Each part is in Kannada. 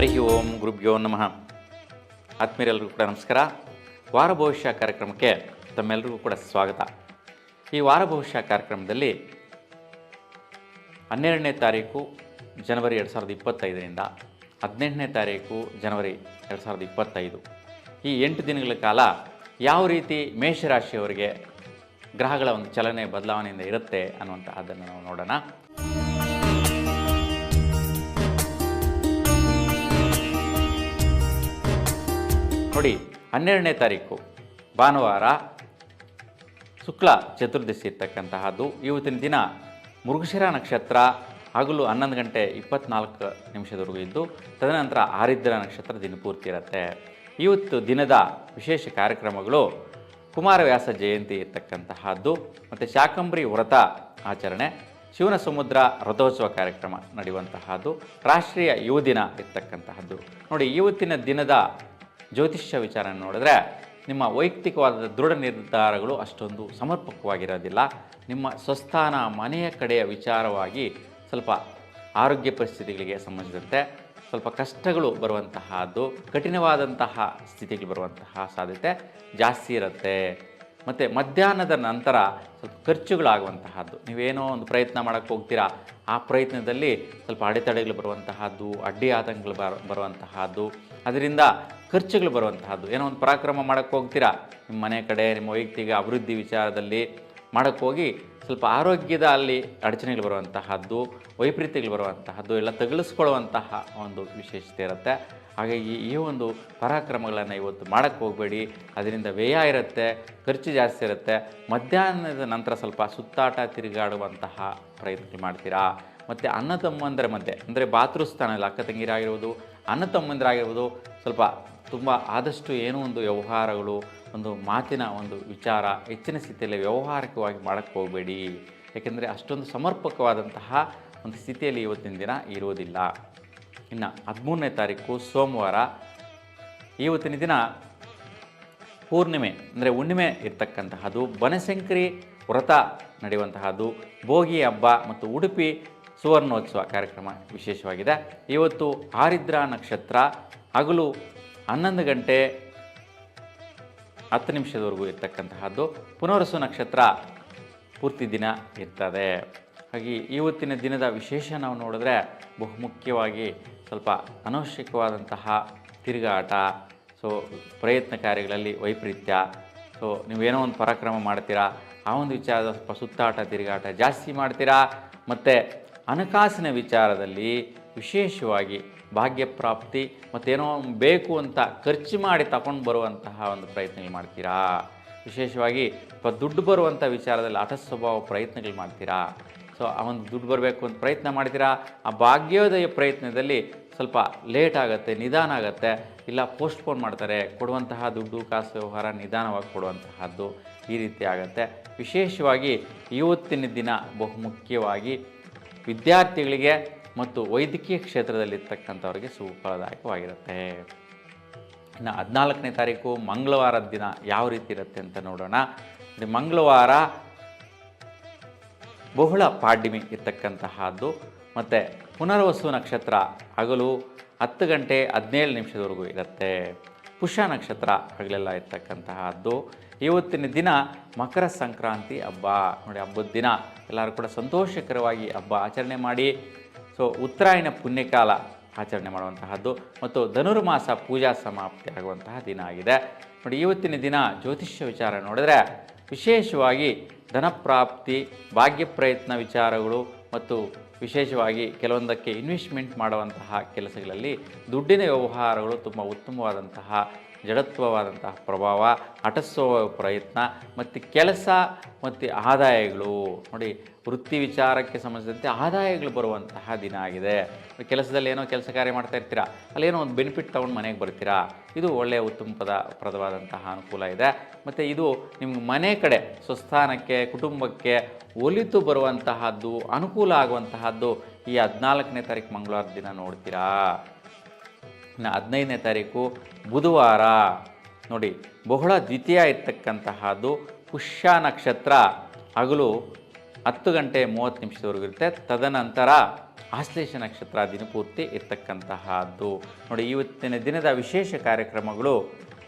ಹರಿ ಓಂ ಗುರುಭ್ಯೋ ನಮಃ. ಆತ್ಮೀಯರೆಲ್ಲರಿಗೂ ಕೂಡ ನಮಸ್ಕಾರ. ವಾರ ಭವಿಷ್ಯ ಕಾರ್ಯಕ್ರಮಕ್ಕೆ ತಮ್ಮೆಲ್ಲರಿಗೂ ಕೂಡ ಸ್ವಾಗತ. ಈ ವಾರ ಭವಿಷ್ಯ ಕಾರ್ಯಕ್ರಮದಲ್ಲಿ 12ನೇ ತಾರೀಕು ಜನವರಿ 2025ರಿಂದ 18ನೇ ತಾರೀಕು ಜನವರಿ 2025 ಈ 8 ದಿನಗಳ ಕಾಲ ಯಾವ ರೀತಿ ಮೇಷರಾಶಿಯವರಿಗೆ ಗ್ರಹಗಳ ಒಂದು ಚಲನೆ ಬದಲಾವಣೆಯಿಂದ ಇರುತ್ತೆ ಅನ್ನುವಂಥದ್ದನ್ನು ನಾವು ನೋಡೋಣ. ನೋಡಿ, 12ನೇ ತಾರೀಕು ಭಾನುವಾರ ಶುಕ್ಲ ಚತುರ್ದಶಿ ಇರ್ತಕ್ಕಂತಹದ್ದು. ಇವತ್ತಿನ ದಿನ ಮೃಗಶಿರ ನಕ್ಷತ್ರ ಹಗಲು 11 ಗಂಟೆ 24 ನಿಮಿಷದವರೆಗೂ ಇದ್ದು, ತದನಂತರ ಆರಿದ್ರ ನಕ್ಷತ್ರ ದಿನಪೂರ್ತಿ ಇರುತ್ತೆ. ಇವತ್ತು ದಿನದ ವಿಶೇಷ ಕಾರ್ಯಕ್ರಮಗಳು ಕುಮಾರವ್ಯಾಸ ಜಯಂತಿ ಇರ್ತಕ್ಕಂತಹದ್ದು, ಮತ್ತು ಶಾಕಂಬರಿ ವ್ರತ ಆಚರಣೆ, ಶಿವನ ಸಮುದ್ರ ರಥೋತ್ಸವ ಕಾರ್ಯಕ್ರಮ ನಡೆಯುವಂತಹದ್ದು, ರಾಷ್ಟ್ರೀಯ ಯುವ ದಿನ ಇರ್ತಕ್ಕಂತಹದ್ದು. ನೋಡಿ, ಇವತ್ತಿನ ದಿನದ ಜ್ಯೋತಿಷ್ಯ ವಿಚಾರ ನೋಡಿದ್ರೆ ನಿಮ್ಮ ವೈಯಕ್ತಿಕವಾದ ದೃಢ ನಿರ್ಧಾರಗಳು ಅಷ್ಟೊಂದು ಸಮರ್ಪಕವಾಗಿರೋದಿಲ್ಲ. ನಿಮ್ಮ ಸ್ವಸ್ಥಾನ ಮನೆಯ ಕಡೆಯ ವಿಚಾರವಾಗಿ ಸ್ವಲ್ಪ ಆರೋಗ್ಯ ಪರಿಸ್ಥಿತಿಗಳಿಗೆ ಸಂಬಂಧಿಸಿದಂತೆ ಸ್ವಲ್ಪ ಕಷ್ಟಗಳು ಬರುವಂತಹದ್ದು, ಕಠಿಣವಾದಂತಹ ಸ್ಥಿತಿಗಳು ಬರುವಂತಹ ಸಾಧ್ಯತೆ ಜಾಸ್ತಿ ಇರುತ್ತೆ. ಮತ್ತು ಮಧ್ಯಾಹ್ನದ ನಂತರ ಸ್ವಲ್ಪ ಖರ್ಚುಗಳಾಗುವಂತಹದ್ದು. ನೀವೇನೋ ಒಂದು ಪ್ರಯತ್ನ ಮಾಡೋಕ್ಕೆ ಹೋಗ್ತೀರಾ, ಆ ಪ್ರಯತ್ನದಲ್ಲಿ ಸ್ವಲ್ಪ ಅಡೆತಡೆಗಳು ಬರುವಂತಹದ್ದು, ಅಡ್ಡಿ ಆತಂಕಗಳು ಬರುವಂತಹದ್ದು, ಅದರಿಂದ ಖರ್ಚುಗಳು ಬರುವಂತಹದ್ದು. ಏನೋ ಒಂದು ಪರಾಕ್ರಮ ಮಾಡೋಕ್ಕೆ ಹೋಗ್ತೀರಾ, ನಿಮ್ಮ ಮನೆ ಕಡೆ ನಿಮ್ಮ ವೈಯಕ್ತಿಕ ಅಭಿವೃದ್ಧಿ ವಿಚಾರದಲ್ಲಿ ಮಾಡೋಕ್ಕೆ ಹೋಗಿ ಸ್ವಲ್ಪ ಆರೋಗ್ಯದ ಅಲ್ಲಿ ಅಡಚಣೆಗಳು ಬರುವಂತಹದ್ದು, ವೈಪರೀತ್ಯಗಳು ಬರುವಂತಹದ್ದು ಎಲ್ಲ ತಗುಲಿಸ್ಕೊಳ್ಳುವಂತಹ ಒಂದು ವಿಶೇಷತೆ ಇರುತ್ತೆ. ಹಾಗಾಗಿ ಈ ಒಂದು ಪರಾಕ್ರಮಗಳನ್ನು ಇವತ್ತು ಮಾಡೋಕ್ಕೆ ಹೋಗಬೇಡಿ. ಅದರಿಂದ ವ್ಯಯ ಇರುತ್ತೆ, ಖರ್ಚು ಜಾಸ್ತಿ ಇರುತ್ತೆ. ಮಧ್ಯಾಹ್ನದ ನಂತರ ಸ್ವಲ್ಪ ಸುತ್ತಾಟ ತಿರುಗಾಡುವಂತಹ ಪ್ರಯತ್ನ ಮಾಡ್ತೀರಾ. ಮತ್ತು ಅಣ್ಣ ತಮ್ಮಂದರ ಮಧ್ಯೆ, ಅಂದರೆ ಬಾತೃಸ್ಥಾನದಲ್ಲಿ ಅಕ್ಕ ತಂಗಿರಾಗಿರ್ಬೋದು, ಅಣ್ಣ ತಮ್ಮಂದಿರಾಗಿರ್ಬೋದು, ಸ್ವಲ್ಪ ತುಂಬ ಆದಷ್ಟು ಏನೋ ಒಂದು ವ್ಯವಹಾರಗಳು, ಒಂದು ಮಾತಿನ ಒಂದು ವಿಚಾರ ಹೆಚ್ಚಿನ ಸ್ಥಿತಿಯಲ್ಲಿ ವ್ಯವಹಾರಿಕವಾಗಿ ಮಾಡೋಕ್ಕೆ ಹೋಗಬೇಡಿ. ಏಕೆಂದರೆ ಅಷ್ಟೊಂದು ಸಮರ್ಪಕವಾದಂತಹ ಒಂದು ಸ್ಥಿತಿಯಲ್ಲಿ ಇವತ್ತಿನ ದಿನ ಇರುವುದಿಲ್ಲ. ಇನ್ನು 13ನೇ ತಾರೀಕು ಸೋಮವಾರ, ಇವತ್ತಿನ ದಿನ ಪೂರ್ಣಿಮೆ ಅಂದರೆ ಹುಣ್ಣಿಮೆ ಇರ್ತಕ್ಕಂತಹದ್ದು, ಬನಶಂಕರಿ ವ್ರತ ನಡೆಯುವಂತಹದ್ದು, ಭೋಗಿ ಹಬ್ಬ ಮತ್ತು ಉಡುಪಿ ಸುವರ್ಣೋತ್ಸವ ಕಾರ್ಯಕ್ರಮ ವಿಶೇಷವಾಗಿದೆ. ಇವತ್ತು ಆರಿದ್ರ ನಕ್ಷತ್ರ ಹಗಲು 11 ಗಂಟೆ 10 ನಿಮಿಷದವರೆಗೂ ಇರ್ತಕ್ಕಂತಹದ್ದು, ಪುನರ್ವಸು ನಕ್ಷತ್ರ ಪೂರ್ತಿ ದಿನ ಇರ್ತದೆ. ಹಾಗೆ ಇವತ್ತಿನ ದಿನದ ವಿಶೇಷ ನಾವು ನೋಡಿದ್ರೆ ಬಹುಮುಖ್ಯವಾಗಿ ಸ್ವಲ್ಪ ಅನವಶ್ಯಕವಾದಂತಹ ತಿರುಗಾಟ, ಪ್ರಯತ್ನ ಕಾರ್ಯಗಳಲ್ಲಿ ವೈಪರೀತ್ಯ, ನೀವೇನೋ ಒಂದು ಪರಾಕ್ರಮ ಮಾಡ್ತೀರಾ, ಆ ಒಂದು ವಿಚಾರದ ಸ್ವಲ್ಪ ಸುತ್ತಾಟ ತಿರುಗಾಟ ಜಾಸ್ತಿ ಮಾಡ್ತೀರಾ. ಮತ್ತು ಹಣಕಾಸಿನ ವಿಚಾರದಲ್ಲಿ ವಿಶೇಷವಾಗಿ ಭಾಗ್ಯಪ್ರಾಪ್ತಿ ಮತ್ತೇನೋ ಬೇಕು ಅಂತ ಖರ್ಚು ಮಾಡಿ ತಗೊಂಡು ಬರುವಂತಹ ಒಂದು ಪ್ರಯತ್ನಗಳು ಮಾಡ್ತೀರಾ. ವಿಶೇಷವಾಗಿ ದುಡ್ಡು ಬರುವಂಥ ವಿಚಾರದಲ್ಲಿ ಹಠ ಸ್ವಭಾವ ಪ್ರಯತ್ನಗಳು ಮಾಡ್ತೀರಾ. ಆ ಒಂದು ದುಡ್ಡು ಬರಬೇಕು ಅಂತ ಪ್ರಯತ್ನ ಮಾಡ್ತೀರಾ. ಆ ಭಾಗ್ಯೋದಯ ಪ್ರಯತ್ನದಲ್ಲಿ ಸ್ವಲ್ಪ ಲೇಟ್ ಆಗುತ್ತೆ, ನಿಧಾನ ಆಗುತ್ತೆ, ಇಲ್ಲ ಪೋಸ್ಟ್ಪೋನ್ ಮಾಡ್ತಾರೆ. ಕೊಡುವಂತಹ ದುಡ್ಡು ಕಾಸು ವ್ಯವಹಾರ ನಿಧಾನವಾಗಿ ಕೊಡುವಂತಹದ್ದು ಈ ರೀತಿ ಆಗುತ್ತೆ. ವಿಶೇಷವಾಗಿ ಇವತ್ತಿನ ದಿನ ಬಹುಮುಖ್ಯವಾಗಿ ವಿದ್ಯಾರ್ಥಿಗಳಿಗೆ ಮತ್ತು ವೈದ್ಯಕೀಯ ಕ್ಷೇತ್ರದಲ್ಲಿರ್ತಕ್ಕಂಥವ್ರಿಗೆ ಸುಫಲದಾಯಕವಾಗಿರುತ್ತೆ. ಇನ್ನು 14ನೇ ತಾರೀಕು ಮಂಗಳವಾರದ ದಿನ ಯಾವ ರೀತಿ ಇರುತ್ತೆ ಅಂತ ನೋಡೋಣ. ಮಂಗಳವಾರ ಬಹುಳ ಪಾಡ್ಯಮಿ ಇರ್ತಕ್ಕಂತಹದ್ದು, ಮತ್ತು ಪುನರ್ವಸು ನಕ್ಷತ್ರ ಹಗಲು 10 ಗಂಟೆ 17 ನಿಮಿಷದವರೆಗೂ ಇರುತ್ತೆ. ಪುಷ್ಯ ನಕ್ಷತ್ರ ಹಗಲೆಲ್ಲ ಇರ್ತಕ್ಕಂತಹದ್ದು. ಇವತ್ತಿನ ದಿನ ಮಕರ ಸಂಕ್ರಾಂತಿ ಹಬ್ಬ. ನೋಡಿ, ಹಬ್ಬದ ದಿನ ಎಲ್ಲರೂ ಕೂಡ ಸಂತೋಷಕರವಾಗಿ ಹಬ್ಬ ಆಚರಣೆ ಮಾಡಿ ಉತ್ತರಾಯಣ ಪುಣ್ಯಕಾಲ ಆಚರಣೆ ಮಾಡುವಂತಹದ್ದು ಮತ್ತು ಧನುರ್ಮಾಸ ಪೂಜಾ ಸಮಾಪ್ತಿ ಆಗುವಂತಹ ದಿನ ಆಗಿದೆ. ನೋಡಿ, ಇವತ್ತಿನ ದಿನ ಜ್ಯೋತಿಷ್ಯ ವಿಚಾರ ನೋಡಿದ್ರೆ ವಿಶೇಷವಾಗಿ ಧನಪ್ರಾಪ್ತಿ, ಭಾಗ್ಯ ಪ್ರಯತ್ನ ವಿಚಾರಗಳು ಮತ್ತು ವಿಶೇಷವಾಗಿ ಕೆಲವೊಂದಕ್ಕೆ ಇನ್ವೆಸ್ಟ್ಮೆಂಟ್ ಮಾಡುವಂತಹ ಕೆಲಸಗಳಲ್ಲಿ ದುಡ್ಡಿನ ವ್ಯವಹಾರಗಳು ತುಂಬ ಉತ್ತಮವಾದಂತಹ ಜಡತ್ವವಾದಂತಹ ಪ್ರಭಾವ, ಹಠಸ್ವ ಪ್ರಯತ್ನ ಮತ್ತು ಕೆಲಸ ಮತ್ತು ಆದಾಯಗಳು. ನೋಡಿ, ವೃತ್ತಿ ವಿಚಾರಕ್ಕೆ ಸಂಬಂಧಿಸಿದಂತೆ ಆದಾಯಗಳು ಬರುವಂತಹ ದಿನ ಆಗಿದೆ. ಕೆಲಸದಲ್ಲಿ ಏನೋ ಕೆಲಸ ಕಾರ್ಯ ಮಾಡ್ತಾ ಇರ್ತೀರಾ, ಅಲ್ಲೇನೋ ಒಂದು ಬೆನಿಫಿಟ್ ತೊಗೊಂಡು ಮನೆಗೆ ಬರ್ತೀರಾ. ಇದು ಒಳ್ಳೆಯ ಉತ್ತಮವಾದಂತಹ ಅನುಕೂಲ ಇದೆ. ಮತ್ತು ಇದು ನಿಮ್ಗೆ ಮನೆ ಕಡೆ ಸ್ವಸ್ಥಾನಕ್ಕೆ, ಕುಟುಂಬಕ್ಕೆ ಒಲಿತು ಬರುವಂತಹದ್ದು, ಅನುಕೂಲ ಆಗುವಂತಹದ್ದು ಈ 14ನೇ ತಾರೀಕು ಮಂಗಳವಾರ ದಿನ ನೋಡ್ತೀರಾ. ಇನ್ನು 15ನೇ ತಾರೀಕು ಬುಧವಾರ, ನೋಡಿ, ಬಹುಳ ದ್ವಿತೀಯ ಇರ್ತಕ್ಕಂತಹದ್ದು, ಪುಷ್ಯ ನಕ್ಷತ್ರ ಹಗಲು 10 ಗಂಟೆ 30 ನಿಮಿಷದವರೆಗೂ ಇರುತ್ತೆ. ತದನಂತರ ಆಶ್ಲೇಷ ನಕ್ಷತ್ರ ದಿನಪೂರ್ತಿ ಇರ್ತಕ್ಕಂತಹದ್ದು. ನೋಡಿ, ಇವತ್ತಿನ ದಿನದ ವಿಶೇಷ ಕಾರ್ಯಕ್ರಮಗಳು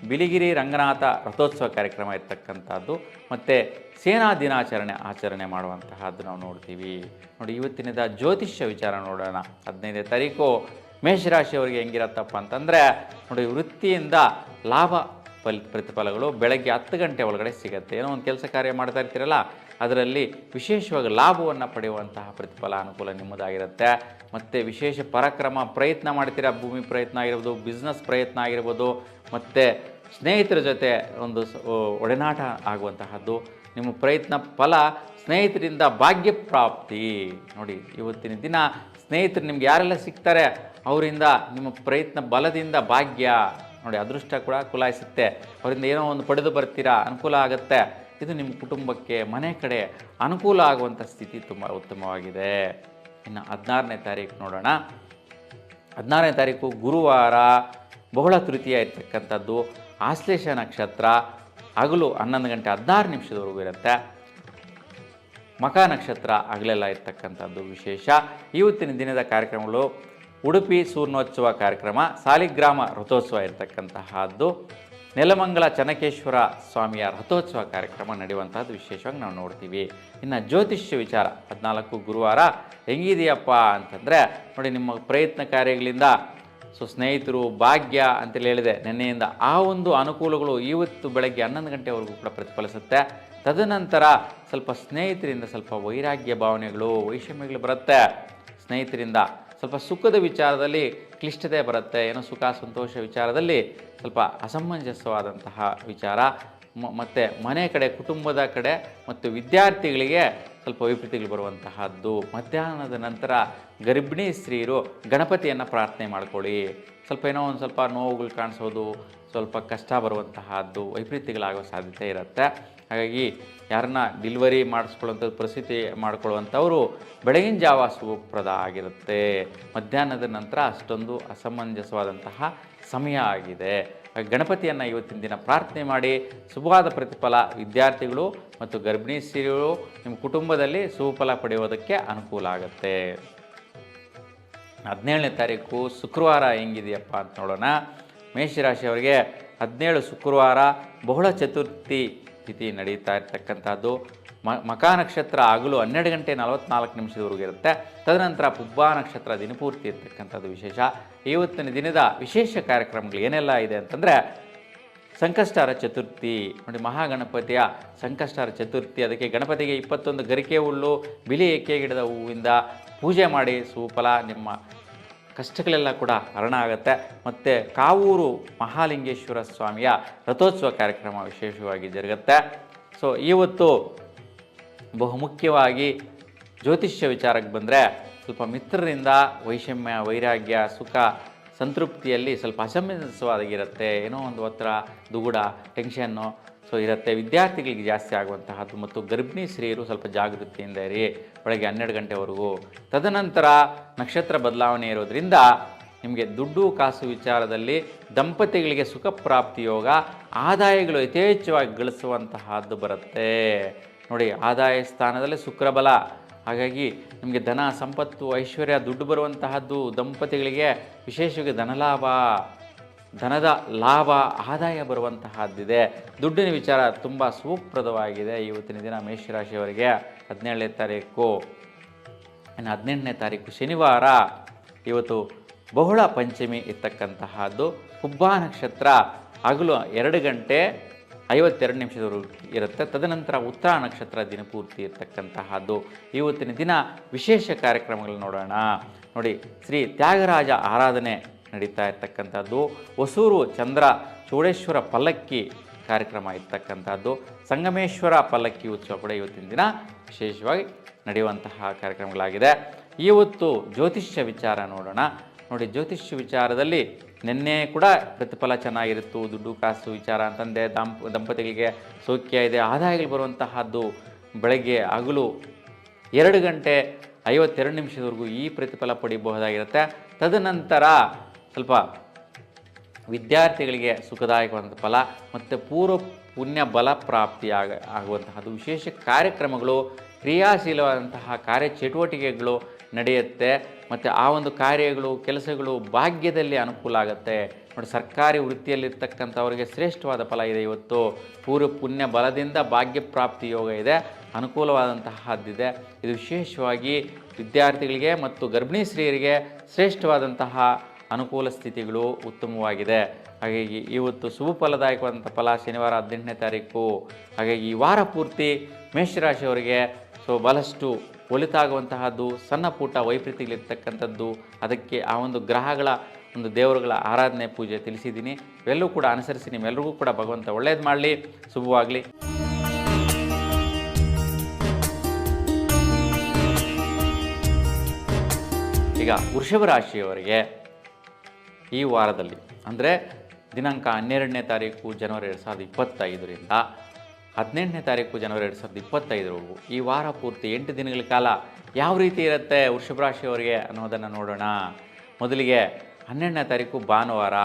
ಬಿಳಿಗಿರಿ ರಂಗನಾಥ ರಥೋತ್ಸವ ಕಾರ್ಯಕ್ರಮ ಇರ್ತಕ್ಕಂಥದ್ದು ಮತ್ತು ಸೇನಾ ಆಚರಣೆ ಮಾಡುವಂತಹದ್ದು ನಾವು ನೋಡ್ತೀವಿ. ನೋಡಿ, ಇವತ್ತಿನದ ಜ್ಯೋತಿಷ್ಯ ವಿಚಾರ ನೋಡೋಣ. 15ನೇ ತಾರೀಕು ಮೇಷರಾಶಿಯವರಿಗೆ ಹೆಂಗಿರತ್ತಪ್ಪ ಅಂತಂದರೆ, ನೋಡಿ, ವೃತ್ತಿಯಿಂದ ಲಾಭ ಪ್ರತಿಫಲಗಳು ಬೆಳಗ್ಗೆ 10 ಗಂಟೆ ಒಳಗಡೆ ಸಿಗುತ್ತೆ. ಏನೋ ಒಂದು ಕೆಲಸ ಕಾರ್ಯ ಮಾಡ್ತಾ ಇರ್ತೀರಲ್ಲ, ಅದರಲ್ಲಿ ವಿಶೇಷವಾಗಿ ಲಾಭವನ್ನು ಪಡೆಯುವಂತಹ ಪ್ರತಿಫಲ ಅನುಕೂಲ ನಿಮ್ಮದಾಗಿರುತ್ತೆ. ಮತ್ತು ವಿಶೇಷ ಪರಾಕ್ರಮ ಪ್ರಯತ್ನ ಮಾಡ್ತೀರಾ, ಭೂಮಿ ಪ್ರಯತ್ನ ಆಗಿರ್ಬೋದು, ಬಿಸ್ನೆಸ್ ಪ್ರಯತ್ನ ಆಗಿರ್ಬೋದು, ಮತ್ತು ಸ್ನೇಹಿತರ ಜೊತೆ ಒಂದು ಒಡನಾಟ ಆಗುವಂತಹದ್ದು. ನಿಮ್ಮ ಪ್ರಯತ್ನ ಫಲ ಸ್ನೇಹಿತರಿಂದ ಭಾಗ್ಯ ಪ್ರಾಪ್ತಿ. ನೋಡಿ, ಇವತ್ತಿನ ದಿನ ಸ್ನೇಹಿತರು ನಿಮ್ಗೆ ಯಾರೆಲ್ಲ ಸಿಗ್ತಾರೆ ಅವರಿಂದ ನಿಮ್ಮ ಪ್ರಯತ್ನ ಬಲದಿಂದ ಭಾಗ್ಯ, ನೋಡಿ, ಅದೃಷ್ಟ ಕೂಡ ಕುಲಾಯಿಸುತ್ತೆ. ಅವರಿಂದ ಏನೋ ಒಂದು ಪಡೆದು ಬರ್ತೀರಾ, ಅನುಕೂಲ ಆಗುತ್ತೆ. ಇದು ನಿಮ್ಮ ಕುಟುಂಬಕ್ಕೆ, ಮನೆ ಕಡೆ ಅನುಕೂಲ ಆಗುವಂಥ ಸ್ಥಿತಿ ತುಂಬ ಉತ್ತಮವಾಗಿದೆ. ಇನ್ನು 16ನೇ ತಾರೀಕು ನೋಡೋಣ. 16ನೇ ತಾರೀಕು ಗುರುವಾರ, ಬಹುಳ ತೃತೀಯ ಇರ್ತಕ್ಕಂಥದ್ದು. ಆಶ್ಲೇಷ ನಕ್ಷತ್ರ ಹಗಲು 11 ಗಂಟೆ 16 ನಿಮಿಷದವರೆಗೂ ಇರುತ್ತೆ. ಮಖ ನಕ್ಷತ್ರ ಹಗಲೆಲ್ಲ ಇರ್ತಕ್ಕಂಥದ್ದು ವಿಶೇಷ. ಇವತ್ತಿನ ದಿನದ ಕಾರ್ಯಕ್ರಮಗಳು ಉಡುಪಿ ಸೂರ್ಣೋತ್ಸವ ಕಾರ್ಯಕ್ರಮ, ಸಾಲಿಗ್ರಾಮ ರಥೋತ್ಸವ ಇರ್ತಕ್ಕಂತಹದ್ದು, ನೆಲಮಂಗಲ ಚನ್ನಕೇಶ್ವರ ಸ್ವಾಮಿಯ ರಥೋತ್ಸವ ಕಾರ್ಯಕ್ರಮ ನಡೆಯುವಂತಹದ್ದು ವಿಶೇಷವಾಗಿ ನಾವು ನೋಡ್ತೀವಿ. ಇನ್ನು ಜ್ಯೋತಿಷ್ಯ ವಿಚಾರ 14 ಗುರುವಾರ ಹೆಂಗಿದೆಯಪ್ಪ ಅಂತಂದರೆ, ನೋಡಿ, ನಿಮ್ಮ ಪ್ರಯತ್ನ ಕಾರ್ಯಗಳಿಂದ ಸ್ನೇಹಿತರು ಭಾಗ್ಯ ಅಂತೇಳಿ ಹೇಳಿದೆ ನಿನ್ನೆಯಿಂದ, ಆ ಒಂದು ಅನುಕೂಲಗಳು ಇವತ್ತು ಬೆಳಗ್ಗೆ 11 ಗಂಟೆವರೆಗೂ ಕೂಡ ಪ್ರತಿಫಲಿಸುತ್ತೆ. ತದನಂತರ ಸ್ವಲ್ಪ ಸ್ನೇಹಿತರಿಂದ ಸ್ವಲ್ಪ ವೈರಾಗ್ಯ ಭಾವನೆಗಳು, ವೈಷಮ್ಯಗಳು ಬರುತ್ತೆ. ಸ್ನೇಹಿತರಿಂದ ಸ್ವಲ್ಪ ಸುಖದ ವಿಚಾರದಲ್ಲಿ ಕ್ಲಿಷ್ಟತೆ ಬರುತ್ತೆ. ಏನೋ ಸುಖ ಸಂತೋಷ ವಿಚಾರದಲ್ಲಿ ಸ್ವಲ್ಪ ಅಸಮಂಜಸವಾದಂತಹ ವಿಚಾರ, ಮತ್ತು ಮನೆ ಕಡೆ, ಕುಟುಂಬದ ಕಡೆ ಮತ್ತು ವಿದ್ಯಾರ್ಥಿಗಳಿಗೆ ಸ್ವಲ್ಪ ವೈಪರೀತ್ಯಗಳು ಬರುವಂತಹದ್ದು. ಮಧ್ಯಾಹ್ನದ ನಂತರ ಗರ್ಭಿಣಿ ಸ್ತ್ರೀಯರು ಗಣಪತಿಯನ್ನು ಪ್ರಾರ್ಥನೆ ಮಾಡ್ಕೊಳ್ಳಿ. ಸ್ವಲ್ಪ ಏನೋ ಒಂದು ಸ್ವಲ್ಪ ನೋವುಗಳು ಕಾಣಿಸೋದು, ಸ್ವಲ್ಪ ಕಷ್ಟ ಬರುವಂತಹದ್ದು, ವೈಪರೀತ್ಯಗಳಾಗೋ ಸಾಧ್ಯತೆ ಇರುತ್ತೆ. ಹಾಗಾಗಿ ಯಾರನ್ನ ಡಿಲಿವರಿ ಮಾಡಿಸ್ಕೊಳ್ಳುವಂಥ ಪರಿಸ್ಥಿತಿ ಮಾಡಿಕೊಳ್ಳುವಂಥವರು ಬೆಳಗಿನ ಜಾವ ಸುಪ್ರದ ಆಗಿರುತ್ತೆ. ಮಧ್ಯಾಹ್ನದ ನಂತರ ಅಷ್ಟೊಂದು ಅಸಮಂಜಸವಾದಂತಹ ಸಮಯ ಆಗಿದೆ. ಗಣಪತಿಯನ್ನು ಇವತ್ತಿನ ದಿನ ಪ್ರಾರ್ಥನೆ ಮಾಡಿ ಶುಭವಾದ ಪ್ರತಿಫಲ ವಿದ್ಯಾರ್ಥಿಗಳು ಮತ್ತು ಗರ್ಭಿಣಿ ಸ್ತ್ರೀಯರು ನಿಮ್ಮ ಕುಟುಂಬದಲ್ಲಿ ಸುಫಲ ಪಡೆಯೋದಕ್ಕೆ ಅನುಕೂಲ ಆಗುತ್ತೆ. 17ನೇ ತಾರೀಕು ಶುಕ್ರವಾರ ಹೆಂಗಿದೆಯಪ್ಪ ಅಂತ ನೋಡೋಣ. ಮೇಷರಾಶಿಯವರಿಗೆ 17 ಶುಕ್ರವಾರ ಬಹುಳ ಚತುರ್ಥಿ ತಿಥಿ ನಡೀತಾ ಇರ್ತಕ್ಕಂಥದ್ದು. ಮಖ ನಕ್ಷತ್ರ ಹಗಲು 12 ಗಂಟೆ 44 ನಿಮಿಷದವರೆಗೂ ಇರುತ್ತೆ. ತದನಂತರ ಪುಬ್ಬ ನಕ್ಷತ್ರ ದಿನಪೂರ್ತಿ ಇರ್ತಕ್ಕಂಥದ್ದು ವಿಶೇಷ. ಇವತ್ತಿನ ದಿನದ ವಿಶೇಷ ಕಾರ್ಯಕ್ರಮಗಳು ಏನೆಲ್ಲ ಇದೆ ಅಂತಂದರೆ, ಸಂಕಷ್ಟಹರ ಚತುರ್ಥಿ. ನೋಡಿ, ಮಹಾಗಣಪತಿಯ ಸಂಕಷ್ಟಹರ ಚತುರ್ಥಿ, ಅದಕ್ಕೆ ಗಣಪತಿಗೆ 21 ಗರಿಕೆ ಹುಲ್ಲು, ಬಿಳಿ ಎಕ್ಕೆ ಗಿಡದ ಹೂವಿಂದ ಪೂಜೆ ಮಾಡಿ ಸುಫಲ, ನಿಮ್ಮ ಕಷ್ಟಗಳೆಲ್ಲ ಕೂಡ ಹರಣ ಆಗುತ್ತೆ. ಮತ್ತು ಕಾವೂರು ಮಹಾಲಿಂಗೇಶ್ವರ ಸ್ವಾಮಿಯ ರಥೋತ್ಸವ ಕಾರ್ಯಕ್ರಮ ವಿಶೇಷವಾಗಿ ಜರುಗುತ್ತೆ. ಸೊ ಇವತ್ತು ಬಹುಮುಖ್ಯವಾಗಿ ಜ್ಯೋತಿಷ್ಯ ವಿಚಾರಕ್ಕೆ ಬಂದರೆ, ಸ್ವಲ್ಪ ಮಿತ್ರರಿಂದ ವೈಷಮ್ಯ, ವೈರಾಗ್ಯ, ಸುಖ ಸಂತೃಪ್ತಿಯಲ್ಲಿ ಸ್ವಲ್ಪ ಅಸಮಂಜಸವಾಗಿರುತ್ತೆ. ಏನೋ ಒಂದು ಒತ್ತಡ, ದುಗುಡ, ಟೆನ್ಷನ್ನು ಇರುತ್ತೆ. ವಿದ್ಯಾರ್ಥಿಗಳಿಗೆ ಜಾಸ್ತಿ ಆಗುವಂತಹದ್ದು. ಮತ್ತು ಗರ್ಭಿಣಿ ಸ್ತ್ರೀಯರು ಸ್ವಲ್ಪ ಜಾಗೃತಿಯಿಂದ ಇರಿ ಬೆಳಗ್ಗೆ 12 ಗಂಟೆವರೆಗೂ. ತದನಂತರ ನಕ್ಷತ್ರ ಬದಲಾವಣೆ ಇರೋದ್ರಿಂದ ನಿಮಗೆ ದುಡ್ಡು ಕಾಸು ವಿಚಾರದಲ್ಲಿ ದಂಪತಿಗಳಿಗೆ ಸುಖ ಪ್ರಾಪ್ತಿ ಯೋಗ, ಆದಾಯಗಳು ಯಥೇಚ್ಛವಾಗಿ ಗಳಿಸುವಂತಹದ್ದು ಬರುತ್ತೆ. ನೋಡಿ, ಆದಾಯ ಸ್ಥಾನದಲ್ಲಿ ಶುಕ್ರಬಲ, ಹಾಗಾಗಿ ನಿಮಗೆ ಧನ ಸಂಪತ್ತು ಐಶ್ವರ್ಯ ದುಡ್ಡು ಬರುವಂತಹದ್ದು. ದಂಪತಿಗಳಿಗೆ ವಿಶೇಷವಾಗಿ ಧನದ ಲಾಭ, ಆದಾಯ ಬರುವಂತಹದ್ದಿದೆ. ದುಡ್ಡಿನ ವಿಚಾರ ತುಂಬ ಸುಪ್ರದವಾಗಿದೆ ಇವತ್ತಿನ ದಿನ ಮೇಷರಾಶಿಯವರಿಗೆ. 17ನೇ ತಾರೀಕು. ಇನ್ನು 18ನೇ ತಾರೀಕು ಶನಿವಾರ. ಇವತ್ತು ಬಹುಳ ಪಂಚಮಿ ಇರ್ತಕ್ಕಂತಹದ್ದು. ಪುಬ್ಬ ನಕ್ಷತ್ರ ಹಗಲು 2 ಗಂಟೆ 52 ನಿಮಿಷದವರೆಗೂ ಇರುತ್ತೆ. ತದನಂತರ ಉತ್ತರ ನಕ್ಷತ್ರ ದಿನಪೂರ್ತಿ ಇರ್ತಕ್ಕಂತಹದ್ದು. ಇವತ್ತಿನ ದಿನ ವಿಶೇಷ ಕಾರ್ಯಕ್ರಮಗಳು ನೋಡೋಣ. ನೋಡಿ, ಶ್ರೀ ತ್ಯಾಗರಾಜ ಆರಾಧನೆ ನಡೀತಾ ಇರ್ತಕ್ಕಂಥದ್ದು. ಹೊಸೂರು ಚಂದ್ರ ಚೂಡೇಶ್ವರ ಪಲ್ಲಕ್ಕಿ ಕಾರ್ಯಕ್ರಮ ಇರ್ತಕ್ಕಂಥದ್ದು. ಸಂಗಮೇಶ್ವರ ಪಲ್ಲಕ್ಕಿ ಉತ್ಸವ ಕೂಡ ಇವತ್ತಿನ ದಿನ ವಿಶೇಷವಾಗಿ ನಡೆಯುವಂತಹ ಕಾರ್ಯಕ್ರಮಗಳಾಗಿದೆ. ಇವತ್ತು ಜ್ಯೋತಿಷ್ಯ ವಿಚಾರ ನೋಡೋಣ. ನೋಡಿ, ಜ್ಯೋತಿಷ್ಯ ವಿಚಾರದಲ್ಲಿ ನಿನ್ನೆ ಕೂಡ ಪ್ರತಿಫಲ ಚೆನ್ನಾಗಿರುತ್ತು. ದುಡ್ಡು ಕಾಸು ವಿಚಾರ ಅಂತಂದೆ, ದಂಪತಿಗಳಿಗೆ ಸೌಖ್ಯ ಇದೆ, ಆದಾಯಗಳು ಬರುವಂತಹದ್ದು. ಬೆಳಗ್ಗೆ ಹಗಲು 2 ಗಂಟೆ 52 ನಿಮಿಷದವರೆಗೂ ಈ ಪ್ರತಿಫಲ ಪಡೆಯಬಹುದಾಗಿರುತ್ತೆ. ತದನಂತರ ಸ್ವಲ್ಪ ವಿದ್ಯಾರ್ಥಿಗಳಿಗೆ ಸುಖದಾಯಕವಾದ ಫಲ ಮತ್ತು ಪೂರ್ವ ಪುಣ್ಯ ಬಲ ಪ್ರಾಪ್ತಿ ಆಗುವಂತಹದ್ದು. ವಿಶೇಷ ಕಾರ್ಯಕ್ರಮಗಳು ಕ್ರಿಯಾಶೀಲವಾದಂತಹ ಕಾರ್ಯಚಟುವಟಿಕೆಗಳು ನಡೆಯುತ್ತೆ ಮತ್ತು ಆ ಒಂದು ಕಾರ್ಯಗಳು ಕೆಲಸಗಳು ಭಾಗ್ಯದಲ್ಲಿ ಅನುಕೂಲ ಆಗುತ್ತೆ. ನೋಡಿ, ಸರ್ಕಾರಿ ವೃತ್ತಿಯಲ್ಲಿರ್ತಕ್ಕಂಥವ್ರಿಗೆ ಶ್ರೇಷ್ಠವಾದ ಫಲ ಇದೆ. ಇವತ್ತು ಪೂರ್ವ ಪುಣ್ಯ ಬಲದಿಂದ ಭಾಗ್ಯ ಪ್ರಾಪ್ತಿ ಯೋಗ ಇದೆ, ಅನುಕೂಲವಾದಂತಹದ್ದಿದೆ. ಇದು ವಿಶೇಷವಾಗಿ ವಿದ್ಯಾರ್ಥಿಗಳಿಗೆ ಮತ್ತು ಗರ್ಭಿಣಿ ಸ್ತ್ರೀಯರಿಗೆ ಶ್ರೇಷ್ಠವಾದಂತಹ ಅನುಕೂಲ ಸ್ಥಿತಿಗಳು ಉತ್ತಮವಾಗಿದೆ. ಹಾಗಾಗಿ ಇವತ್ತು ಶುಭ ಫಲದಾಯಕವಾದಂಥ ಫಲ ಶನಿವಾರ 18ನೇ ತಾರೀಕು. ಹಾಗಾಗಿ ಈ ವಾರ ಪೂರ್ತಿ ಮೇಷರಾಶಿಯವರಿಗೆ ಬಹಳಷ್ಟು ಒಳಿತಾಗುವಂತಹದ್ದು, ಸಣ್ಣ ಪುಟ್ಟ ವೈಪರೀತ್ಯಗಳಿರ್ತಕ್ಕಂಥದ್ದು, ಅದಕ್ಕೆ ಆ ಒಂದು ಗ್ರಹಗಳ ಒಂದು ದೇವರುಗಳ ಆರಾಧನೆ ಪೂಜೆ ತಿಳಿಸಿದ್ದೀನಿ. ಇವೆಲ್ಲವೂ ಕೂಡ ಅನುಸರಿಸಿ ನಿಮ್ಮೆಲ್ಲರಿಗೂ ಕೂಡ ಭಗವಂತ ಒಳ್ಳೇದು ಮಾಡಲಿ, ಶುಭವಾಗಲಿ. ಈಗ ವೃಷಭ ರಾಶಿಯವರಿಗೆ ಈ ವಾರದಲ್ಲಿ ಅಂದರೆ ದಿನಾಂಕ 12ನೇ ತಾರೀಕು ಜನವರಿ 2025ರಿಂದ 18ನೇ ತಾರೀಕು ಜನವರಿ 2025ರವರೆಗೂ ಈ ವಾರ ಪೂರ್ತಿ 8 ದಿನಗಳ ಕಾಲ ಯಾವ ರೀತಿ ಇರುತ್ತೆ ವೃಷಭ ರಾಶಿಯವರಿಗೆ ಅನ್ನೋದನ್ನು ನೋಡೋಣ. ಮೊದಲಿಗೆ 12ನೇ ತಾರೀಕು ಭಾನುವಾರ.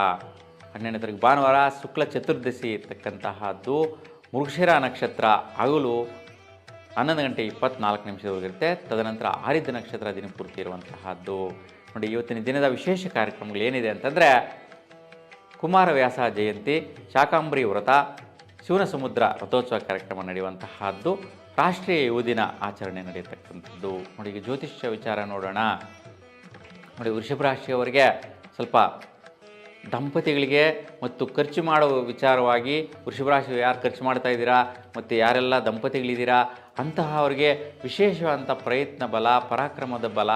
12ನೇ ತಾರೀಕು ಭಾನುವಾರ ಶುಕ್ಲ ಚತುರ್ದಶಿ ಇರ್ತಕ್ಕಂತಹದ್ದು. ಮೃಗಶಿರ ನಕ್ಷತ್ರ ಹಗಲು 11 ಗಂಟೆ 24 ನಿಮಿಷದವರೆಗಿರುತ್ತೆ. ತದನಂತರ ಆರಿದ್ದ ನಕ್ಷತ್ರ ದಿನಪೂರ್ತಿ ಇರುವಂತಹದ್ದು. ನೋಡಿ, ಇವತ್ತಿನ ದಿನದ ವಿಶೇಷ ಕಾರ್ಯಕ್ರಮಗಳು ಏನಿದೆ ಅಂತಂದರೆ ಕುಮಾರವ್ಯಾಸ ಜಯಂತಿ, ಶಾಕಾಂಬರಿ ವ್ರತ, ಶಿವನ ಸಮುದ್ರ ರಥೋತ್ಸವ ಕಾರ್ಯಕ್ರಮ ನಡೆಯುವಂತಹದ್ದು. ರಾಷ್ಟ್ರೀಯ ಯುವ ದಿನ ಆಚರಣೆ ನಡೆಯತಕ್ಕಂಥದ್ದು. ನೋಡಿ, ಈಗ ಜ್ಯೋತಿಷ್ಯ ವಿಚಾರ ನೋಡೋಣ. ನೋಡಿ, ವೃಷಭ ರಾಶಿಯವರಿಗೆ ಸ್ವಲ್ಪ ದಂಪತಿಗಳಿಗೆ ಮತ್ತು ಖರ್ಚು ಮಾಡುವ ವಿಚಾರವಾಗಿ ವೃಷಭ ರಾಶಿ ಯಾರು ಖರ್ಚು ಮಾಡ್ತಾ ಇದ್ದೀರಾ ಮತ್ತು ಯಾರೆಲ್ಲ ದಂಪತಿಗಳಿದ್ದೀರಾ ಅಂತಹವರಿಗೆ ವಿಶೇಷವಾದಂಥ ಪ್ರಯತ್ನ ಬಲ, ಪರಾಕ್ರಮದ ಬಲ,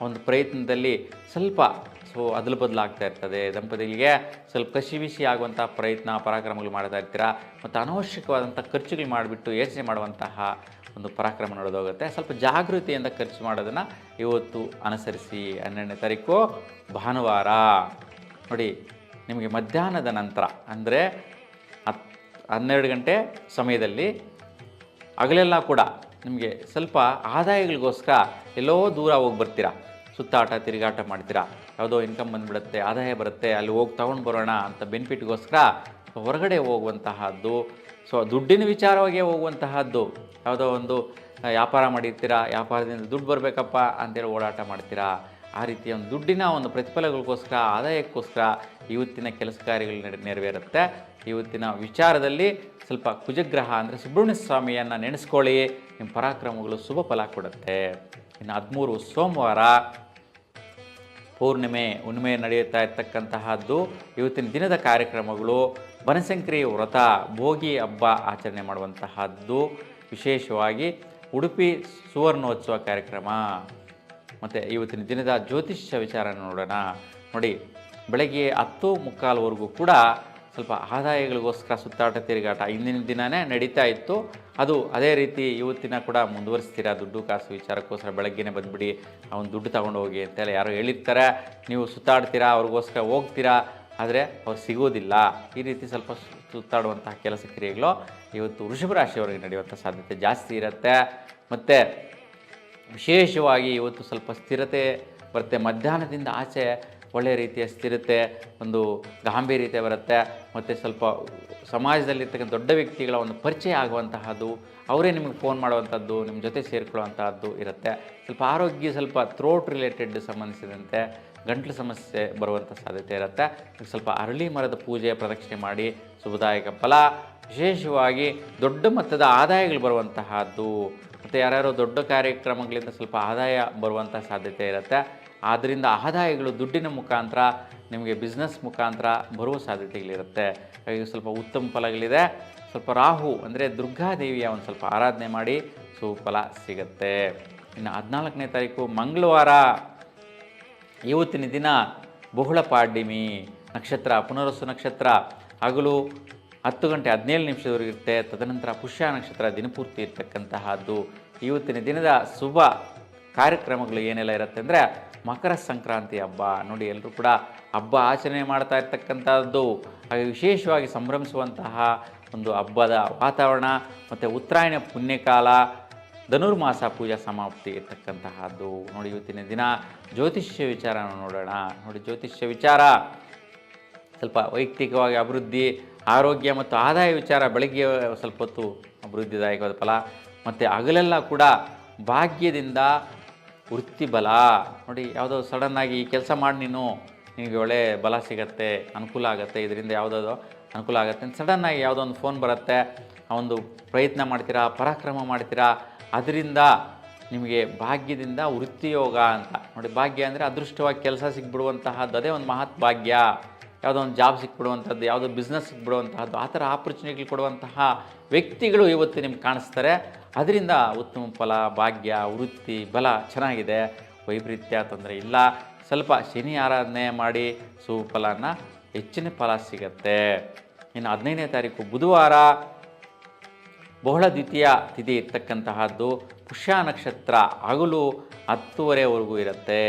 ಒಂದು ಪ್ರಯತ್ನದಲ್ಲಿ ಸ್ವಲ್ಪ ಅದಲು ಬದಲಾಗ್ತಾ ಇರ್ತದೆ. ದಂಪತಿಗಳಿಗೆ ಸ್ವಲ್ಪ ಕಸಿವಿಸಿ ಆಗುವಂಥ ಪ್ರಯತ್ನ ಪರಾಕ್ರಮಗಳು ಮಾಡ್ತಾ ಇರ್ತೀರಾ ಮತ್ತು ಅನವಶ್ಯಕವಾದಂಥ ಖರ್ಚುಗಳು ಮಾಡಿಬಿಟ್ಟು ಯೋಚನೆ ಮಾಡುವಂತಹ ಒಂದು ಪರಾಕ್ರಮ ನಡೆದೋಗುತ್ತೆ. ಸ್ವಲ್ಪ ಜಾಗೃತಿಯಿಂದ ಖರ್ಚು ಮಾಡೋದನ್ನು ಇವತ್ತು ಅನುಸರಿಸಿ. 12ನೇ ತಾರೀಕು ಭಾನುವಾರ. ನೋಡಿ, ನಿಮಗೆ ಮಧ್ಯಾಹ್ನದ ನಂತರ ಅಂದರೆ 12 ಗಂಟೆ ಸಮಯದಲ್ಲಿ ಹಗಲೆಲ್ಲ ಕೂಡ ನಿಮಗೆ ಸ್ವಲ್ಪ ಆದಾಯಗಳಿಗೋಸ್ಕರ ಎಲ್ಲೋ ದೂರ ಹೋಗಿ ಬರ್ತೀರಾ, ಸುತ್ತಾಟ ತಿರುಗಾಟ ಮಾಡ್ತೀರಾ, ಯಾವುದೋ ಇನ್ಕಮ್ ಬಂದುಬಿಡುತ್ತೆ, ಆದಾಯ ಬರುತ್ತೆ, ಅಲ್ಲಿ ಹೋಗಿ ತೊಗೊಂಡು ಬರೋಣ ಅಂತ ಬೆನಿಫಿಟ್ಗೋಸ್ಕರ ಹೊರಗಡೆ ಹೋಗುವಂತಹದ್ದು. ದುಡ್ಡಿನ ವಿಚಾರವಾಗಿ ಹೋಗುವಂತಹದ್ದು. ಯಾವುದೋ ಒಂದು ವ್ಯಾಪಾರ ಮಾಡಿರ್ತೀರಾ, ವ್ಯಾಪಾರದಿಂದ ದುಡ್ಡು ಬರಬೇಕಪ್ಪ ಅಂತೇಳಿ ಓಡಾಟ ಮಾಡ್ತೀರಾ. ಆ ರೀತಿಯ ಒಂದು ದುಡ್ಡಿನ ಒಂದು ಪ್ರತಿಫಲಗಳಿಗೋಸ್ಕರ, ಆದಾಯಕ್ಕೋಸ್ಕರ ಇವತ್ತಿನ ಕೆಲಸ ಕಾರ್ಯಗಳು ನೆರವೇರುತ್ತೆ. ಇವತ್ತಿನ ವಿಚಾರದಲ್ಲಿ ಸ್ವಲ್ಪ ಕುಜಗ್ರಹ ಅಂದರೆ ಸುಬ್ರಹ್ಮಣ್ಯ ಸ್ವಾಮಿಯನ್ನು ನೆನೆಸ್ಕೊಳ್ಳಿ, ನಿಮ್ಮ ಪರಾಕ್ರಮಗಳು ಶುಭ ಫಲ ಕೊಡುತ್ತೆ. ಇನ್ನು 13 ಸೋಮವಾರ ಹುಣ್ಣಿಮೆ ನಡೆಯುತ್ತಾ ಇರ್ತಕ್ಕಂತಹದ್ದು. ಇವತ್ತಿನ ದಿನದ ಕಾರ್ಯಕ್ರಮಗಳು ಬನಶಂಕರಿ ವ್ರತ, ಭೋಗಿ ಹಬ್ಬ ಆಚರಣೆ ಮಾಡುವಂತಹದ್ದು. ವಿಶೇಷವಾಗಿ ಉಡುಪಿ ಸುವರ್ಣೋತ್ಸವ ಕಾರ್ಯಕ್ರಮ. ಮತ್ತು ಇವತ್ತಿನ ದಿನದ ಜ್ಯೋತಿಷ್ಯ ವಿಚಾರ ನೋಡೋಣ. ನೋಡಿ, ಬೆಳಗ್ಗೆ 10:45ವರೆಗೂ ಕೂಡ ಸ್ವಲ್ಪ ಆದಾಯಗಳಿಗೋಸ್ಕರ ಸುತ್ತಾಟ ತಿರುಗಾಟ ಹಿಂದಿನ ದಿನವೇ ನಡೀತಾ ಇತ್ತು. ಅದು ಅದೇ ರೀತಿ ಇವತ್ತಿನ ಕೂಡ ಮುಂದುವರಿಸ್ತೀರಾ. ದುಡ್ಡು ಕಾಸು ವಿಚಾರಕ್ಕೋಸ್ಕರ ಬೆಳಗ್ಗೆನೇ ಬಂದುಬಿಡಿ, ಅವನು ದುಡ್ಡು ತೊಗೊಂಡು ಹೋಗಿ ಅಂತೆಲ್ಲ ಯಾರೋ ಹೇಳಿರ್ತಾರೆ. ನೀವು ಸುತ್ತಾಡ್ತೀರಾ, ಅವ್ರಿಗೋಸ್ಕರ ಹೋಗ್ತೀರಾ, ಆದರೆ ಅವ್ರು ಸಿಗೋದಿಲ್ಲ. ಈ ರೀತಿ ಸ್ವಲ್ಪ ಸುತ್ತಾಡುವಂತಹ ಕೆಲಸ ಕ್ರಿಯೆಗಳು ಇವತ್ತು ವೃಷಭ ರಾಶಿಯವರಿಗೆ ನಡೆಯುವಂಥ ಸಾಧ್ಯತೆ ಜಾಸ್ತಿ ಇರುತ್ತೆ. ಮತ್ತು ವಿಶೇಷವಾಗಿ ಇವತ್ತು ಸ್ವಲ್ಪ ಸ್ಥಿರತೆ ಬರುತ್ತೆ. ಮಧ್ಯಾಹ್ನದಿಂದ ಆಚೆ ಒಳ್ಳೆಯ ರೀತಿಯ ಸ್ಥಿರತೆ, ಒಂದು ಗಾಂಭೀರ್ಯತೆ ಬರುತ್ತೆ. ಮತ್ತು ಸ್ವಲ್ಪ ಸಮಾಜದಲ್ಲಿರ್ತಕ್ಕಂಥ ದೊಡ್ಡ ವ್ಯಕ್ತಿಗಳ ಒಂದು ಪರಿಚಯ ಆಗುವಂತಹದ್ದು, ಅವರೇ ನಿಮಗೆ ಫೋನ್ ಮಾಡುವಂಥದ್ದು, ನಿಮ್ಮ ಜೊತೆ ಸೇರಿಕೊಳ್ಳುವಂತಹದ್ದು ಇರುತ್ತೆ. ಸ್ವಲ್ಪ ಆರೋಗ್ಯ, ಸ್ವಲ್ಪ ಥ್ರೋಟ್ ರಿಲೇಟೆಡ್ ಸಂಬಂಧಿಸಿದಂತೆ ಗಂಟಲು ಸಮಸ್ಯೆ ಬರುವಂಥ ಸಾಧ್ಯತೆ ಇರುತ್ತೆ. ಸ್ವಲ್ಪ ಅರಳಿ ಮರದ ಪೂಜೆ ಪ್ರದಕ್ಷಿಣೆ ಮಾಡಿ ಶುಭದಾಯಕ ಫಲ. ವಿಶೇಷವಾಗಿ ದೊಡ್ಡ ಮೊತ್ತದ ಆದಾಯಗಳು ಬರುವಂತಹದ್ದು ಮತ್ತು ಯಾರ್ಯಾರೋ ದೊಡ್ಡ ಕಾರ್ಯಕ್ರಮಗಳಿಂದ ಸ್ವಲ್ಪ ಆದಾಯ ಬರುವಂಥ ಸಾಧ್ಯತೆ ಇರುತ್ತೆ. ಆದ್ದರಿಂದ ಆದಾಯಗಳು ದುಡ್ಡಿನ ಮುಖಾಂತರ ನಿಮಗೆ ಬಿಸ್ನೆಸ್ ಮುಖಾಂತರ ಬರುವ ಸಾಧ್ಯತೆಗಳಿರುತ್ತೆ. ಹಾಗಾಗಿ ಸ್ವಲ್ಪ ಉತ್ತಮ ಫಲಗಳಿದೆ. ಸ್ವಲ್ಪ ರಾಹು ಅಂದರೆ ದುರ್ಗಾದೇವಿಯ ಒಂದು ಸ್ವಲ್ಪ ಆರಾಧನೆ ಮಾಡಿ ಸುಫಲ ಸಿಗುತ್ತೆ. ಇನ್ನು 14ನೇ ತಾರೀಕು ಮಂಗಳವಾರ. ಇವತ್ತಿನ ದಿನ ಬಹುಳ ಪಾಡ್ಯಮಿ ನಕ್ಷತ್ರ, ಪುನರ್ವಸು ನಕ್ಷತ್ರ ಹಗಲು 10 ಗಂಟೆ 17 ನಿಮಿಷದವರೆಗಿರುತ್ತೆ. ತದನಂತರ ಪುಷ್ಯ ನಕ್ಷತ್ರ ದಿನಪೂರ್ತಿ ಇರ್ತಕ್ಕಂತಹದ್ದು. ಇವತ್ತಿನ ದಿನದ ಶುಭ ಕಾರ್ಯಕ್ರಮಗಳು ಏನೆಲ್ಲ ಇರುತ್ತೆ ಅಂದರೆ ಮಕರ ಸಂಕ್ರಾಂತಿ ಹಬ್ಬ. ನೋಡಿ, ಎಲ್ಲರೂ ಕೂಡ ಹಬ್ಬ ಆಚರಣೆ ಮಾಡ್ತಾ ಇರ್ತಕ್ಕಂಥದ್ದು. ಹಾಗೆ ವಿಶೇಷವಾಗಿ ಸಂಭ್ರಮಿಸುವಂತಹ ಒಂದು ಹಬ್ಬದ ವಾತಾವರಣ. ಮತ್ತು ಉತ್ತರಾಯಣ ಪುಣ್ಯಕಾಲ, ಧನುರ್ಮಾಸ ಪೂಜಾ ಸಮಾಪ್ತಿ ಇರ್ತಕ್ಕಂತಹದ್ದು. ನೋಡಿ, ಇವತ್ತಿನ ದಿನ ಜ್ಯೋತಿಷ್ಯ ವಿಚಾರ ನೋಡೋಣ. ನೋಡಿ, ಜ್ಯೋತಿಷ್ಯ ವಿಚಾರ ಸ್ವಲ್ಪ ವೈಯಕ್ತಿಕವಾಗಿ ಅಭಿವೃದ್ಧಿ, ಆರೋಗ್ಯ ಮತ್ತು ಆದಾಯ ವಿಚಾರ ಬೆಳಗ್ಗೆ ಸ್ವಲ್ಪ ಹೊತ್ತು ಅಭಿವೃದ್ಧಿದಾಯಕವಾದ ಫಲ. ಮತ್ತು ಹಗಲೆಲ್ಲ ಕೂಡ ಭಾಗ್ಯದಿಂದ ವೃತ್ತಿ ಬಲ. ನೋಡಿ, ಯಾವುದೋ ಸಡನ್ನಾಗಿ ಈ ಕೆಲಸ ಮಾಡಿ ನಿನಗೆ ಒಳ್ಳೆ ಬಲ ಸಿಗತ್ತೆ, ಅನುಕೂಲ ಆಗುತ್ತೆ, ಇದರಿಂದ ಯಾವುದಾದ್ರು ಅನುಕೂಲ ಆಗುತ್ತೆ ಅಂತ ಸಡನ್ನಾಗಿ ಯಾವುದೋ ಒಂದು ಫೋನ್ ಬರುತ್ತೆ, ಆ ಒಂದು ಪ್ರಯತ್ನ ಮಾಡ್ತೀರಾ, ಪರಾಕ್ರಮ ಮಾಡ್ತೀರಾ, ಅದರಿಂದ ನಿಮಗೆ ಭಾಗ್ಯದಿಂದ ವೃತ್ತಿಯೋಗ ಅಂತ. ನೋಡಿ, ಭಾಗ್ಯ ಅಂದರೆ ಅದೃಷ್ಟವಾಗಿ ಕೆಲಸ ಸಿಕ್ಬಿಡುವಂತಹದ್ದು, ಅದೇ ಒಂದು ಮಹತ್ ಭಾಗ್ಯ. ಯಾವುದೋ ಒಂದು ಜಾಬ್ ಸಿಕ್ಬಿಡುವಂಥದ್ದು, ಯಾವುದೋ ಬಿಸ್ನೆಸ್ ಸಿಕ್ಬಿಡುವಂತಹದ್ದು, ಆ ಥರ ಆಪರ್ಚುನಿಟಿ ಕೊಡುವಂತಹ ವ್ಯಕ್ತಿಗಳು ಇವತ್ತು ನಿಮ್ಗೆ ಕಾಣಿಸ್ತಾರೆ. ಅದರಿಂದ ಉತ್ತಮ ಫಲ, ಭಾಗ್ಯ, ವೃತ್ತಿ ಬಲ ಚೆನ್ನಾಗಿದೆ. ವೈಪರೀತ್ಯ ತೊಂದರೆ ಇಲ್ಲ. ಸ್ವಲ್ಪ ಶನಿ ಆರಾಧನೆ ಮಾಡಿ ಸುಫಲನ ಹೆಚ್ಚಿನ ಫಲ ಸಿಗತ್ತೆ. ಇನ್ನು 15ನೇ ತಾರೀಕು ಬುಧವಾರ ಬಹುಳ ದ್ವಿತೀಯ ತಿಥಿ ಇರ್ತಕ್ಕಂತಹದ್ದು. ಪುಷ್ಯ ನಕ್ಷತ್ರ ಹಗಲು 10:30ವರೆಗೂ ಇರುತ್ತೆ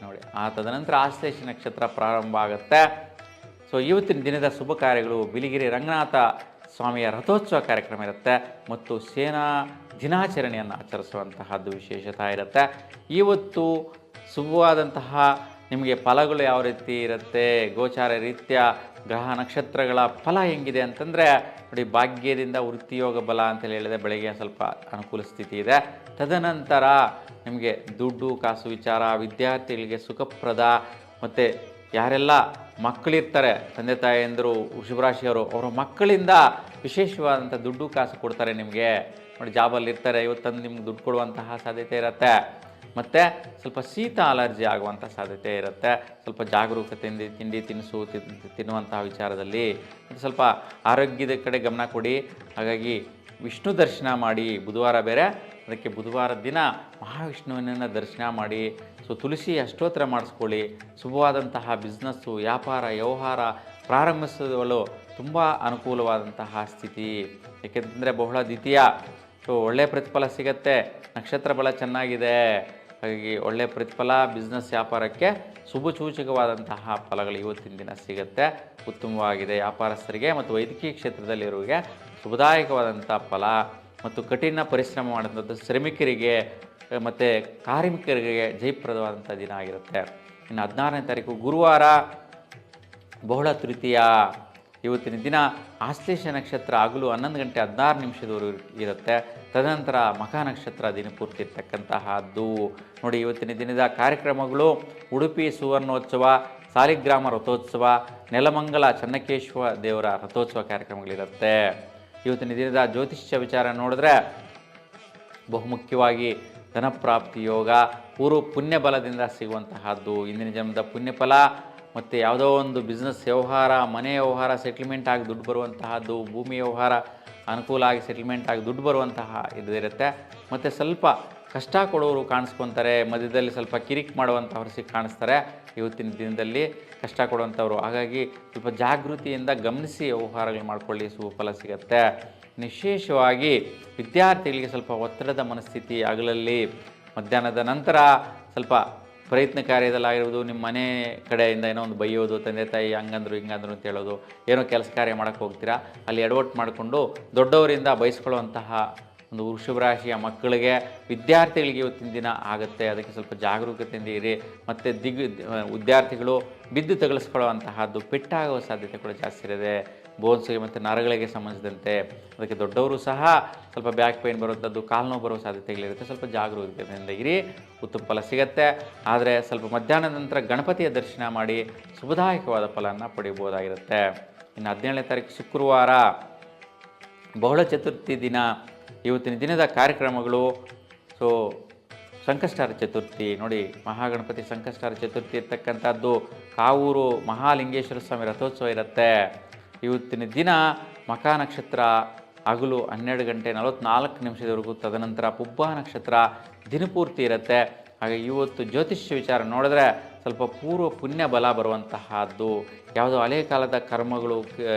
ನೋಡಿ. ತದನಂತರ ಆಶ್ಲೇಷ ನಕ್ಷತ್ರ ಪ್ರಾರಂಭ ಆಗುತ್ತೆ. ಸೊ ಇವತ್ತಿನ ದಿನದ ಶುಭ ಕಾರ್ಯಗಳು: ಬಿಳಿಗಿರಿ ರಂಗನಾಥ ಸ್ವಾಮಿಯ ರಥೋತ್ಸವ ಕಾರ್ಯಕ್ರಮ ಇರುತ್ತೆ ಮತ್ತು ಸೇನಾ ದಿನಾಚರಣೆಯನ್ನು ಆಚರಿಸುವಂತಹದ್ದು ವಿಶೇಷತೆ ಇರುತ್ತೆ. ಇವತ್ತು ಶುಭವಾದಂತಹ ನಿಮಗೆ ಫಲಗಳು ಯಾವ ರೀತಿ ಇರುತ್ತೆ, ಗೋಚಾರ ರೀತ್ಯ ಗ್ರಹ ನಕ್ಷತ್ರಗಳ ಫಲ ಹೆಂಗಿದೆ ಅಂತಂದರೆ ನೋಡಿ, ಭಾಗ್ಯದಿಂದ ವೃತ್ತಿಯೋಗ ಬಲ ಅಂತೇಳಿ ಹೇಳಿದೆ. ಬೆಳಗ್ಗೆ ಸ್ವಲ್ಪ ಅನುಕೂಲ ಸ್ಥಿತಿ ಇದೆ. ತದನಂತರ ನಿಮಗೆ ದುಡ್ಡು ಕಾಸು ವಿಚಾರ, ವಿದ್ಯಾರ್ಥಿಗಳಿಗೆ ಸುಖಪ್ರದ, ಮತ್ತು ಯಾರೆಲ್ಲ ಮಕ್ಕಳಿರ್ತಾರೆ, ತಂದೆ ತಾಯಿಯಂದರು ವೃಷಭರಾಶಿಯವರು, ಅವರ ಮಕ್ಕಳಿಂದ ವಿಶೇಷವಾದಂಥ ದುಡ್ಡು ಕಾಸು ಕೊಡ್ತಾರೆ ನಿಮಗೆ. ನೋಡಿ, ಜಾಬಲ್ಲಿ ಇರ್ತಾರೆ, ಇವತ್ತಂದು ನಿಮ್ಗೆ ದುಡ್ಡು ಕೊಡುವಂತಹ ಸಾಧ್ಯತೆ ಇರುತ್ತೆ. ಮತ್ತು ಸ್ವಲ್ಪ ಶೀತ ಅಲರ್ಜಿ ಆಗುವಂಥ ಸಾಧ್ಯತೆ ಇರುತ್ತೆ. ಸ್ವಲ್ಪ ಜಾಗರೂಕತೆಯಿಂದ ತಿಂಡಿ ತಿನಿಸು ತಿನ್ನುವಂತಹ ವಿಚಾರದಲ್ಲಿ ಮತ್ತು ಸ್ವಲ್ಪ ಆರೋಗ್ಯದ ಕಡೆ ಗಮನ ಕೊಡಿ. ಹಾಗಾಗಿ ವಿಷ್ಣು ದರ್ಶನ ಮಾಡಿ. ಬುಧವಾರ ಬೇರೆ, ಅದಕ್ಕೆ ಬುಧವಾರ ದಿನ ಮಹಾವಿಷ್ಣುವಿನ ದರ್ಶನ ಮಾಡಿ. ಸೊ ತುಳಸಿ ಅಷ್ಟೋತ್ತರ ಮಾಡಿಸ್ಕೊಳ್ಳಿ. ಶುಭವಾದಂತಹ ಬಿಸ್ನೆಸ್ಸು, ವ್ಯಾಪಾರ, ವ್ಯವಹಾರ ಪ್ರಾರಂಭಿಸಲು ತುಂಬ ಅನುಕೂಲವಾದಂತಹ ಸ್ಥಿತಿ. ಏಕೆಂದರೆ ಬಹುಳ ದ್ವಿತೀಯ. ಸೊ ಒಳ್ಳೆಯ ಪ್ರತಿಫಲ ಸಿಗತ್ತೆ. ನಕ್ಷತ್ರ ಬಲ ಚೆನ್ನಾಗಿದೆ. ಹಾಗಾಗಿ ಒಳ್ಳೆಯ ಪ್ರತಿಫಲ, ಬಿಸ್ನೆಸ್ ವ್ಯಾಪಾರಕ್ಕೆ ಶುಭ ಸೂಚಕವಾದಂತಹ ಫಲಗಳು ಇವತ್ತಿನ ದಿನ ಸಿಗುತ್ತೆ. ಉತ್ತಮವಾಗಿದೆ. ವ್ಯಾಪಾರಸ್ಥರಿಗೆ ಮತ್ತು ವೈದ್ಯಕೀಯ ಕ್ಷೇತ್ರದಲ್ಲಿರುವವರಿಗೆ ಶುಭದಾಯಕವಾದಂಥ ಫಲ ಮತ್ತು ಕಠಿಣ ಪರಿಶ್ರಮ ಮಾಡಿದಂಥ ಶ್ರಮಿಕರಿಗೆ ಮತ್ತು ಕಾರ್ಮಿಕರಿಗೆ ಜಯಪ್ರದವಾದಂಥ ದಿನ ಆಗಿರುತ್ತೆ. ಇನ್ನು 16ನೇ ತಾರೀಕು ಗುರುವಾರ ಬಹುಳ ತೃತೀಯ. ಇವತ್ತಿನ ದಿನ ಆಶ್ಲೇಷ ನಕ್ಷತ್ರ ಹಗಲು 11:16 ಇರುತ್ತೆ. ತದನಂತರ ಮಖ ನಕ್ಷತ್ರ ದಿನಪೂರ್ತಿ ಇರ್ತಕ್ಕಂತಹದ್ದು. ನೋಡಿ, ಇವತ್ತಿನ ದಿನದ ಕಾರ್ಯಕ್ರಮಗಳು: ಉಡುಪಿ ಸುವರ್ಣೋತ್ಸವ, ಸಾಲಿಗ್ರಾಮ ರಥೋತ್ಸವ, ನೆಲಮಂಗಲ ಚನ್ನಕೇಶ್ವರ ದೇವರ ರಥೋತ್ಸವ ಕಾರ್ಯಕ್ರಮಗಳಿರುತ್ತೆ. ಇವತ್ತಿನ ದಿನದ ಜ್ಯೋತಿಷ್ಯ ವಿಚಾರ ನೋಡಿದ್ರೆ ಬಹುಮುಖ್ಯವಾಗಿ ಧನಪ್ರಾಪ್ತಿ ಯೋಗ, ಪೂರ್ವ ಪುಣ್ಯ ಬಲದಿಂದ ಸಿಗುವಂತಹದ್ದು, ಇಂದಿನ ಜನ್ಮದ ಪುಣ್ಯಫಲ, ಮತ್ತು ಯಾವುದೋ ಒಂದು ಬಿಸ್ನೆಸ್ ವ್ಯವಹಾರ, ಮನೆ ವ್ಯವಹಾರ ಸೆಟ್ಲ್ಮೆಂಟ್ ಆಗಿ ದುಡ್ಡು ಬರುವಂತಹದ್ದು, ಭೂಮಿ ವ್ಯವಹಾರ ಅನುಕೂಲ ಆಗಿ ಸೆಟ್ಲ್ಮೆಂಟ್ ಆಗಿ ದುಡ್ಡು ಬರುವಂತಹ ಇದಿರುತ್ತೆ. ಮತ್ತು ಸ್ವಲ್ಪ ಕಷ್ಟ ಕೊಡೋರು ಕಾಣಿಸ್ಕೊತಾರೆ, ಮಧ್ಯದಲ್ಲಿ ಸ್ವಲ್ಪ ಕಿರಿಕ್ ಮಾಡುವಂಥವ್ರು ಕಾಣಿಸ್ತಾರೆ ಇವತ್ತಿನ ದಿನದಲ್ಲಿ ಕಷ್ಟ ಕೊಡುವಂಥವ್ರು. ಹಾಗಾಗಿ ಸ್ವಲ್ಪ ಜಾಗೃತಿಯಿಂದ ಗಮನಿಸಿ ವ್ಯವಹಾರಗಳು ಮಾಡಿಕೊಳ್ಳಿ, ಸುಫಲ ಸಿಗುತ್ತೆ. ವಿಶೇಷವಾಗಿ ವಿದ್ಯಾರ್ಥಿಗಳಿಗೆ ಸ್ವಲ್ಪ ಒತ್ತಡದ ಮನಸ್ಥಿತಿ ಹಗಲಲ್ಲಿ, ಮಧ್ಯಾಹ್ನದ ನಂತರ ಸ್ವಲ್ಪ ಪ್ರಯತ್ನ ಕಾರ್ಯದಲ್ಲಾಗಿರ್ಬೋದು, ನಿಮ್ಮ ಮನೆ ಕಡೆಯಿಂದ ಏನೋ ಒಂದು ಬೈಯೋದು, ತಂದೆ ತಾಯಿ ಹಂಗಂದ್ರು ಹಿಂಗಂದ್ರು ಅಂತ ಹೇಳೋದು, ಏನೋ ಕೆಲಸ ಕಾರ್ಯ ಮಾಡೋಕ್ಕೆ ಹೋಗ್ತೀರಾ, ಅಲ್ಲಿ ಎಡವಟ್ಟು ಮಾಡಿಕೊಂಡು ದೊಡ್ಡವರಿಂದ ಬಯಸ್ಕೊಳ್ಳುವಂತಹ ಒಂದು ವೃಷಭರಾಶಿಯ ಮಕ್ಕಳಿಗೆ, ವಿದ್ಯಾರ್ಥಿಗಳಿಗೆ ಇವತ್ತಿನ ದಿನ ಆಗುತ್ತೆ. ಅದಕ್ಕೆ ಸ್ವಲ್ಪ ಜಾಗರೂಕತೆಯಿಂದ ಇರಿ. ಮತ್ತು ವಿದ್ಯಾರ್ಥಿಗಳು ಬಿದ್ದು ತಗಲಿಸ್ಕೊಳ್ಳುವಂತಹದ್ದು, ಪೆಟ್ಟಾಗುವ ಸಾಧ್ಯತೆ ಕೂಡ ಜಾಸ್ತಿ ಇರುತ್ತೆ. ಬೋನ್ಸ್ಗೆ ಮತ್ತು ನರಗಳಿಗೆ ಸಂಬಂಧಿಸಿದಂತೆ. ಅದಕ್ಕೆ ದೊಡ್ಡವರು ಸಹ ಸ್ವಲ್ಪ ಬ್ಯಾಕ್ ಪೇನ್ ಬರುವಂಥದ್ದು, ಕಾಲು ನೋವು ಬರುವ ಸಾಧ್ಯತೆಗಳಿರುತ್ತೆ. ಸ್ವಲ್ಪ ಜಾಗರೂಕತೆಯಿಂದ ಇರಿ, ಉತ್ತಮ ಫಲ ಸಿಗುತ್ತೆ. ಆದರೆ ಸ್ವಲ್ಪ ಮಧ್ಯಾಹ್ನದ ನಂತರ ಗಣಪತಿಯ ದರ್ಶನ ಮಾಡಿ ಶುಭದಾಯಕವಾದ ಫಲವನ್ನು ಪಡೆಯಬಹುದಾಗಿರುತ್ತೆ. ಇನ್ನು 17ನೇ ತಾರೀಕು ಶುಕ್ರವಾರ ಬಹುಳ ಚತುರ್ಥಿ ದಿನ. ಇವತ್ತಿನ ದಿನದ ಕಾರ್ಯಕ್ರಮಗಳು: ಸೊ ಸಂಕಷ್ಟಾರ ಚತುರ್ಥಿ. ನೋಡಿ, ಮಹಾಗಣಪತಿ ಸಂಕಷ್ಟಾರ ಚತುರ್ಥಿ ಇರ್ತಕ್ಕಂಥದ್ದು. ಕಾವೂರು ಮಹಾಲಿಂಗೇಶ್ವರ ಸ್ವಾಮಿ ರಥೋತ್ಸವ ಇರುತ್ತೆ ಇವತ್ತಿನ ದಿನ. ಮಖ ನಕ್ಷತ್ರ ಹಗಲು 12:44 ತದನಂತರ ಪುಬ್ಬ ನಕ್ಷತ್ರ ದಿನಪೂರ್ತಿ ಇರುತ್ತೆ. ಹಾಗೆ ಇವತ್ತು ಜ್ಯೋತಿಷ್ಯ ವಿಚಾರ ನೋಡಿದ್ರೆ ಸ್ವಲ್ಪ ಪೂರ್ವ ಪುಣ್ಯ ಬಲ ಬರುವಂತಹದ್ದು, ಯಾವುದೋ ಹಳೆಯ ಕಾಲದ ಕರ್ಮಗಳು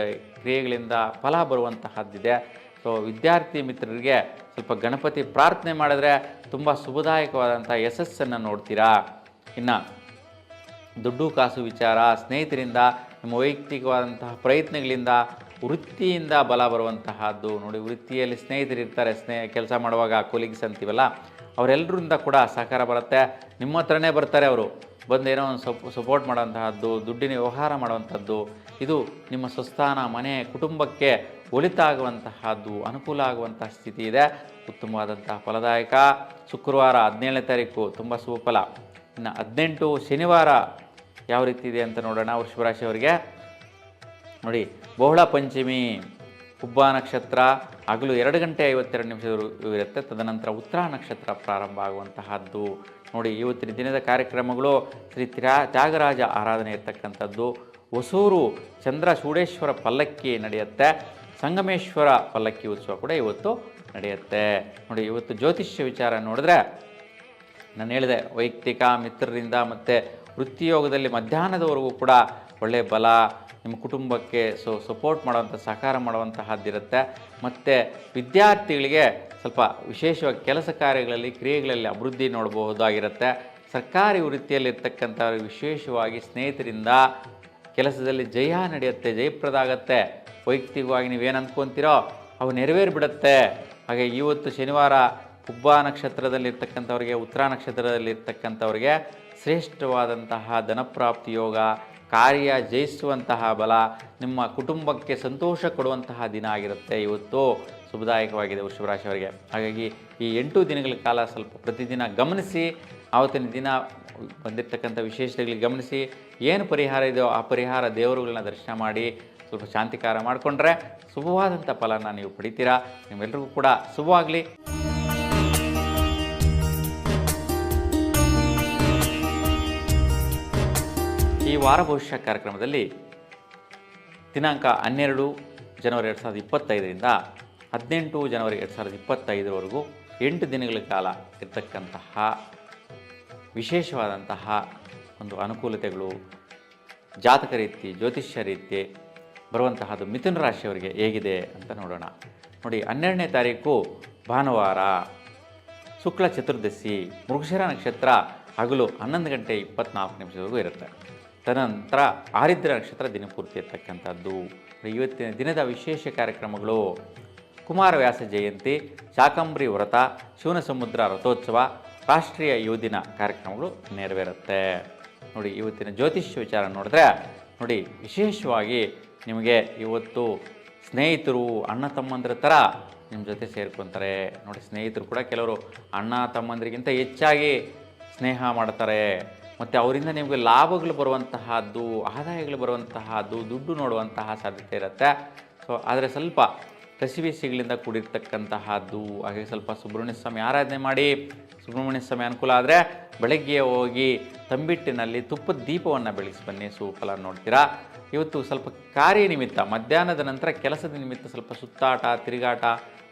ಕ್ರಿಯೆಗಳಿಂದ ಫಲ ಬರುವಂತಹದ್ದಿದೆ. ಸೊ ವಿದ್ಯಾರ್ಥಿ ಮಿತ್ರರಿಗೆ ಸ್ವಲ್ಪ ಗಣಪತಿ ಪ್ರಾರ್ಥನೆ ಮಾಡಿದ್ರೆ ತುಂಬ ಶುಭದಾಯಕವಾದಂಥ ಯಶಸ್ಸನ್ನು ನೋಡ್ತೀರಾ. ಇನ್ನು ದುಡ್ಡು ಕಾಸು ವಿಚಾರ, ಸ್ನೇಹಿತರಿಂದ, ನಿಮ್ಮ ವೈಯಕ್ತಿಕವಾದಂತಹ ಪ್ರಯತ್ನಗಳಿಂದ, ವೃತ್ತಿಯಿಂದ ಬಲ ಬರುವಂತಹದ್ದು. ನೋಡಿ, ವೃತ್ತಿಯಲ್ಲಿ ಸ್ನೇಹಿತರಿರ್ತಾರೆ, ಕೆಲಸ ಮಾಡುವಾಗ ಕೊಲೀಗ್ಸ್ ಅಂತೀವಲ್ಲ, ಅವರೆಲ್ಲರಿಂದ ಕೂಡ ಸಹಕಾರ ಬರುತ್ತೆ. ನಿಮ್ಮ ಹತ್ರನೇ ಬರ್ತಾರೆ ಅವರು, ಬಂದು ಏನೋ ಒಂದು ಸಪೋರ್ಟ್ ಮಾಡೋಂತಹದ್ದು, ದುಡ್ಡಿನ ವ್ಯವಹಾರ ಮಾಡುವಂಥದ್ದು. ಇದು ನಿಮ್ಮ ಸ್ವಸ್ಥಾನ, ಮನೆ, ಕುಟುಂಬಕ್ಕೆ ಒಳಿತಾಗುವಂತಹದ್ದು, ಅನುಕೂಲ ಆಗುವಂತಹ ಸ್ಥಿತಿ ಇದೆ. ಉತ್ತಮವಾದಂತಹ ಫಲದಾಯಕ. ಶುಕ್ರವಾರ 17ನೇ ತಾರೀಕು ತುಂಬ ಶುಭಫಲ. ಇನ್ನು 18 ಶನಿವಾರ ಯಾವ ರೀತಿ ಇದೆ ಅಂತ ನೋಡೋಣ. ವೃಷಭ ರಾಶಿಯವರಿಗೆ ನೋಡಿ, ಬಹುಳ ಪಂಚಮಿ, ಹುಬ್ಬ ನಕ್ಷತ್ರ ಹಗಲು 2 ಗಂಟೆ 52 ನಿಮಿಷದವರೆಗೂ ಇರುತ್ತೆ. ತದನಂತರ ಉತ್ತರ ನಕ್ಷತ್ರ ಪ್ರಾರಂಭ ಆಗುವಂತಹದ್ದು. ನೋಡಿ, ಇವತ್ತಿನ ದಿನದ ಕಾರ್ಯಕ್ರಮಗಳು ಶ್ರೀ ತ್ಯಾಗರಾಜ ಆರಾಧನೆ ಇರ್ತಕ್ಕಂಥದ್ದು. ಹೊಸೂರು ಚಂದ್ರ ಚೂಡೇಶ್ವರ ಪಲ್ಲಕ್ಕಿ ನಡೆಯುತ್ತೆ. ಸಂಗಮೇಶ್ವರ ಪಲ್ಲಕ್ಕಿ ಉತ್ಸವ ಕೂಡ ಇವತ್ತು ನಡೆಯುತ್ತೆ. ನೋಡಿ, ಇವತ್ತು ಜ್ಯೋತಿಷ್ಯ ವಿಚಾರ ನೋಡಿದ್ರೆ ನಾನು ಹೇಳಿದೆ, ವೈಯಕ್ತಿಕ ಮಿತ್ರರಿಂದ ಮತ್ತು ವೃತ್ತಿಯೋಗದಲ್ಲಿ ಮಧ್ಯಾಹ್ನದವರೆಗೂ ಕೂಡ ಒಳ್ಳೆಯ ಬಲ, ನಿಮ್ಮ ಕುಟುಂಬಕ್ಕೆ ಸಪೋರ್ಟ್ ಮಾಡುವಂಥ, ಸಹಕಾರ ಮಾಡುವಂತಹದ್ದಿರುತ್ತೆ. ಮತ್ತು ವಿದ್ಯಾರ್ಥಿಗಳಿಗೆ ಸ್ವಲ್ಪ ವಿಶೇಷವಾಗಿ ಕೆಲಸ ಕಾರ್ಯಗಳಲ್ಲಿ, ಕ್ರಿಯೆಗಳಲ್ಲಿ ಅಭಿವೃದ್ಧಿ ನೋಡಬಹುದಾಗಿರುತ್ತೆ. ಸರ್ಕಾರಿ ವೃತ್ತಿಯಲ್ಲಿರ್ತಕ್ಕಂಥವ್ರಿಗೆ ವಿಶೇಷವಾಗಿ ಸ್ನೇಹಿತರಿಂದ ಕೆಲಸದಲ್ಲಿ ಜಯ ನಡೆಯುತ್ತೆ, ಜಯಪ್ರದ ಆಗುತ್ತೆ. ವೈಯಕ್ತಿಕವಾಗಿ ನೀವೇನು ಅಂದ್ಕೊತೀರೋ ಅವು ನೆರವೇರಿಬಿಡುತ್ತೆ. ಹಾಗೆ ಇವತ್ತು ಶನಿವಾರ ಹುಬ್ಬ ನಕ್ಷತ್ರದಲ್ಲಿರ್ತಕ್ಕಂಥವ್ರಿಗೆ, ಉತ್ತರ ನಕ್ಷತ್ರದಲ್ಲಿರ್ತಕ್ಕಂಥವ್ರಿಗೆ ಶ್ರೇಷ್ಠವಾದಂತಹ ಧನಪ್ರಾಪ್ತಿ ಯೋಗ, ಕಾರ್ಯ ಜಯಿಸುವಂತಹ ಬಲ, ನಿಮ್ಮ ಕುಟುಂಬಕ್ಕೆ ಸಂತೋಷ ಕೊಡುವಂತಹ ದಿನ ಆಗಿರುತ್ತೆ. ಇವತ್ತು ಶುಭದಾಯಕವಾಗಿದೆ ವೃಷಭರಾಶಿಯವರಿಗೆ. ಹಾಗಾಗಿ ಈ 8 ದಿನಗಳ ಕಾಲ ಸ್ವಲ್ಪ ಪ್ರತಿದಿನ ಗಮನಿಸಿ, ಆವತ್ತಿನ ದಿನ ಬಂದಿರತಕ್ಕಂಥ ವಿಶೇಷತೆಗಳಿಗೆ ಗಮನಿಸಿ, ಏನು ಪರಿಹಾರ ಇದೆಯೋ ಆ ಪರಿಹಾರ ದೇವರುಗಳನ್ನ ದರ್ಶನ ಮಾಡಿ ಸ್ವಲ್ಪ ಶಾಂತಿಕಾರ ಮಾಡಿಕೊಂಡ್ರೆ ಶುಭವಾದಂಥ ಫಲನ ನೀವು ಪಡಿತೀರಾ. ನಿಮ್ಮೆಲ್ಲರಿಗೂ ಕೂಡ ಶುಭವಾಗಲಿ. ಈ ವಾರ ಭವಿಷ್ಯ ಕಾರ್ಯಕ್ರಮದಲ್ಲಿ ದಿನಾಂಕ 12 ಜನವರಿ 2025ರಿಂದ 18 ಜನವರಿ 2025ರವರೆಗೂ 8 ದಿನಗಳ ಕಾಲ ಇರ್ತಕ್ಕಂತಹ ವಿಶೇಷವಾದಂತಹ ಒಂದು ಅನುಕೂಲತೆಗಳು, ಜಾತಕ ರೀತಿ, ಜ್ಯೋತಿಷ್ಯ ರೀತಿ ಬರುವಂತಹದ್ದು ಮಿಥುನ ರಾಶಿಯವರಿಗೆ ಹೇಗಿದೆ ಅಂತ ನೋಡೋಣ. ನೋಡಿ, 12ನೇ ತಾರೀಕು ಭಾನುವಾರ, ಶುಕ್ಲ ಚತುರ್ದಶಿ, ಮೃಗಶಿರ ನಕ್ಷತ್ರ ಹಗಲು 11 ಗಂಟೆ 24 ನಿಮಿಷದವರೆಗೂ ಇರುತ್ತೆ. ತದನಂತರ ಆರಿದ್ರ ನಕ್ಷತ್ರ ದಿನಪೂರ್ತಿ ಇರ್ತಕ್ಕಂಥದ್ದು. ಇವತ್ತಿನ ದಿನದ ವಿಶೇಷ ಕಾರ್ಯಕ್ರಮಗಳು: ಕುಮಾರವ್ಯಾಸ ಜಯಂತಿ, ಶಾಕಂಬರಿ ವ್ರತ, ಶಿವನ ಸಮುದ್ರ ರಥೋತ್ಸವ, ರಾಷ್ಟ್ರೀಯ ಯೋಧದಿನ ಕಾರ್ಯಕ್ರಮಗಳು ನೆರವೇರುತ್ತೆ. ನೋಡಿ, ಇವತ್ತಿನ ಜ್ಯೋತಿಷ್ಯ ವಿಚಾರ ನೋಡಿದ್ರೆ ನೋಡಿ, ವಿಶೇಷವಾಗಿ ನಿಮಗೆ ಇವತ್ತು ಸ್ನೇಹಿತರು ಅಣ್ಣ ತಮ್ಮಂದಿರ ಥರ ನಿಮ್ಮ ಜೊತೆ ಸೇರ್ಕೊತಾರೆ. ನೋಡಿ, ಸ್ನೇಹಿತರು ಕೂಡ ಕೆಲವರು ಅಣ್ಣ ತಮ್ಮಂದಿರಿಗಿಂತ ಹೆಚ್ಚಾಗಿ ಸ್ನೇಹ ಮಾಡ್ತಾರೆ. ಮತ್ತು ಅವರಿಂದ ನಿಮಗೆ ಲಾಭಗಳು ಬರುವಂತಹದ್ದು, ಆದಾಯಗಳು ಬರುವಂತಹದ್ದು, ದುಡ್ಡು ನೋಡುವಂತಹ ಸಾಧ್ಯತೆ ಇರುತ್ತೆ. ಆದರೆ ಸ್ವಲ್ಪ ಕಸಿವಿಸಿಗಳಿಂದ ಕೂಡಿರ್ತಕ್ಕಂತಹದ್ದು. ಹಾಗೆ ಸ್ವಲ್ಪ ಸುಬ್ರಹ್ಮಣ್ಯ ಸ್ವಾಮಿ ಆರಾಧನೆ ಮಾಡಿ. ಸುಬ್ರಹ್ಮಣ್ಯ ಸ್ವಾಮಿ ಅನುಕೂಲ ಆದರೆ ಬೆಳಗ್ಗೆ ಹೋಗಿ ತಂಬಿಟ್ಟಿನಲ್ಲಿ ತುಪ್ಪದ ದೀಪವನ್ನು ಬೆಳೆಸಿ ಬನ್ನಿ, ಸುಫಲ ನೋಡ್ತೀರಾ. ಇವತ್ತು ಸ್ವಲ್ಪ ಕಾರ್ಯನಿಮಿತ್ತ, ಮಧ್ಯಾಹ್ನದ ನಂತರ ಕೆಲಸದ ನಿಮಿತ್ತ ಸ್ವಲ್ಪ ಸುತ್ತಾಟ ತಿರುಗಾಟ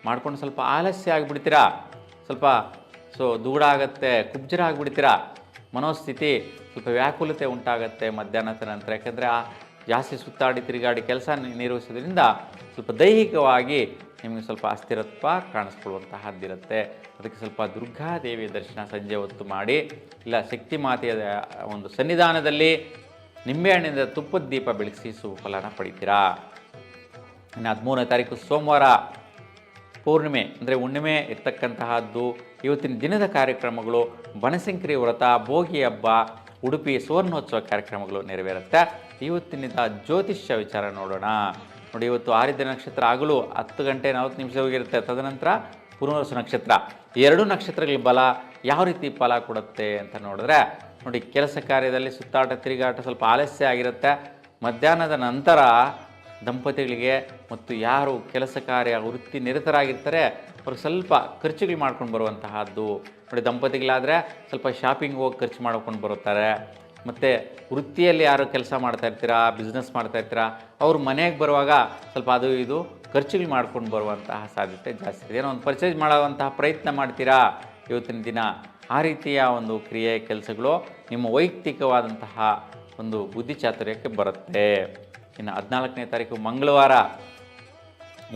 ಮಾಡ್ಕೊಂಡು ಸ್ವಲ್ಪ ಆಲಸ್ಯ ಆಗಿಬಿಡ್ತೀರಾ. ಸ್ವಲ್ಪ ದೂಡಾಗತ್ತೆ, ಕುಬ್ಜರ ಆಗಿಬಿಡ್ತೀರಾ. ಮನೋಸ್ಥಿತಿ ಸ್ವಲ್ಪ ವ್ಯಾಕುಲತೆ ಉಂಟಾಗತ್ತೆ ಮಧ್ಯಾಹ್ನದ ನಂತರ. ಯಾಕೆಂದರೆ ಜಾಸ್ತಿ ಸುತ್ತಾಡಿ ತಿರುಗಾಡಿ ಕೆಲಸ ನಿರ್ವಹಿಸೋದ್ರಿಂದ ಸ್ವಲ್ಪ ದೈಹಿಕವಾಗಿ ನಿಮಗೆ ಸ್ವಲ್ಪ ಅಸ್ಥಿರತ್ವ ಕಾಣಿಸ್ಕೊಳ್ಳುವಂತಹದ್ದಿರುತ್ತೆ. ಅದಕ್ಕೆ ಸ್ವಲ್ಪ ದುರ್ಗಾದೇವಿಯ ದರ್ಶನ ಸಂಜೆ ಹೊತ್ತು ಮಾಡಿ, ಇಲ್ಲ ಶಕ್ತಿ ಮಾತೆಯ ಒಂದು ಸನ್ನಿಧಾನದಲ್ಲಿ ನಿಂಬೆಹಣ್ಣಿಂದ ತುಪ್ಪದ ದೀಪ ಬೆಳಗಿಸಿ ಸುಫಲನ ಪಡಿತೀರಾ. ಇನ್ನು 13ನೇ ತಾರೀಕು ಸೋಮವಾರ ಪೌರ್ಣಿಮೆ ಅಂದರೆ ಹುಣ್ಣಿಮೆ ಇರ್ತಕ್ಕಂತಹದ್ದು. ಇವತ್ತಿನ ದಿನದ ಕಾರ್ಯಕ್ರಮಗಳು ಬನಶಂಕರಿ ವ್ರತ, ಭೋಗಿ ಹಬ್ಬ, ಉಡುಪಿ ಸುವರ್ಣೋತ್ಸವ ಕಾರ್ಯಕ್ರಮಗಳು ನೆರವೇರುತ್ತೆ. ಇವತ್ತಿನಿಂದ ಜ್ಯೋತಿಷ್ಯ ವಿಚಾರ ನೋಡೋಣ. ನೋಡಿ, ಇವತ್ತು ಆರಿದ್ರ ನಕ್ಷತ್ರ ಹಗಲು 10 ಗಂಟೆ 40 ನಿಮಿಷವಾಗಿರುತ್ತೆ. ತದನಂತರ ಪುನರ್ವಸು ನಕ್ಷತ್ರ. 2 ನಕ್ಷತ್ರಗಳ ಬಲ ಯಾವ ರೀತಿ ಫಲ ಕೊಡುತ್ತೆ ಅಂತ ನೋಡಿದ್ರೆ ನೋಡಿ, ಕೆಲಸ ಕಾರ್ಯದಲ್ಲಿ ಸುತ್ತಾಟ ತಿರುಗಾಟ ಸ್ವಲ್ಪ ಆಲಸ್ಯ ಆಗಿರುತ್ತೆ. ಮಧ್ಯಾಹ್ನದ ನಂತರ ದಂಪತಿಗಳಿಗೆ ಮತ್ತು ಯಾರು ಕೆಲಸ ಕಾರ್ಯ ವೃತ್ತಿ ನಿರತರಾಗಿರ್ತಾರೆ ಅವ್ರಿಗೆ ಸ್ವಲ್ಪ ಖರ್ಚುಗಳು ಮಾಡ್ಕೊಂಡು ಬರುವಂತಹದ್ದು. ನೋಡಿ, ದಂಪತಿಗಳಾದರೆ ಸ್ವಲ್ಪ ಶಾಪಿಂಗ್ ಹೋಗಿ ಖರ್ಚು ಮಾಡ್ಕೊಂಡು ಬರುತ್ತಾರೆ. ಮತ್ತು ವೃತ್ತಿಯಲ್ಲಿ ಯಾರು ಕೆಲಸ ಮಾಡ್ತಾ ಇರ್ತೀರಾ, ಬಿಸ್ನೆಸ್ ಮಾಡ್ತಾ ಇರ್ತೀರಾ, ಅವ್ರು ಮನೆಗೆ ಬರುವಾಗ ಸ್ವಲ್ಪ ಅದು ಇದು ಖರ್ಚುಗಳು ಮಾಡ್ಕೊಂಡು ಬರುವಂತಹ ಸಾಧ್ಯತೆ ಜಾಸ್ತಿ ಇದೆ. ಏನೋ ಒಂದು ಪರ್ಚೇಸ್ ಮಾಡುವಂತಹ ಪ್ರಯತ್ನ ಮಾಡ್ತೀರಾ ಇವತ್ತಿನ ದಿನ. ಆ ರೀತಿಯ ಒಂದು ಕ್ರಿಯೆ ಕೆಲಸಗಳು ನಿಮ್ಮ ವೈಯಕ್ತಿಕವಾದಂತಹ ಒಂದು ಬುದ್ಧಿ ಚಾತುರ್ಯಕ್ಕೆ ಬರುತ್ತೆ. ಇನ್ನು 14ನೇ ತಾರೀಕು ಮಂಗಳವಾರ,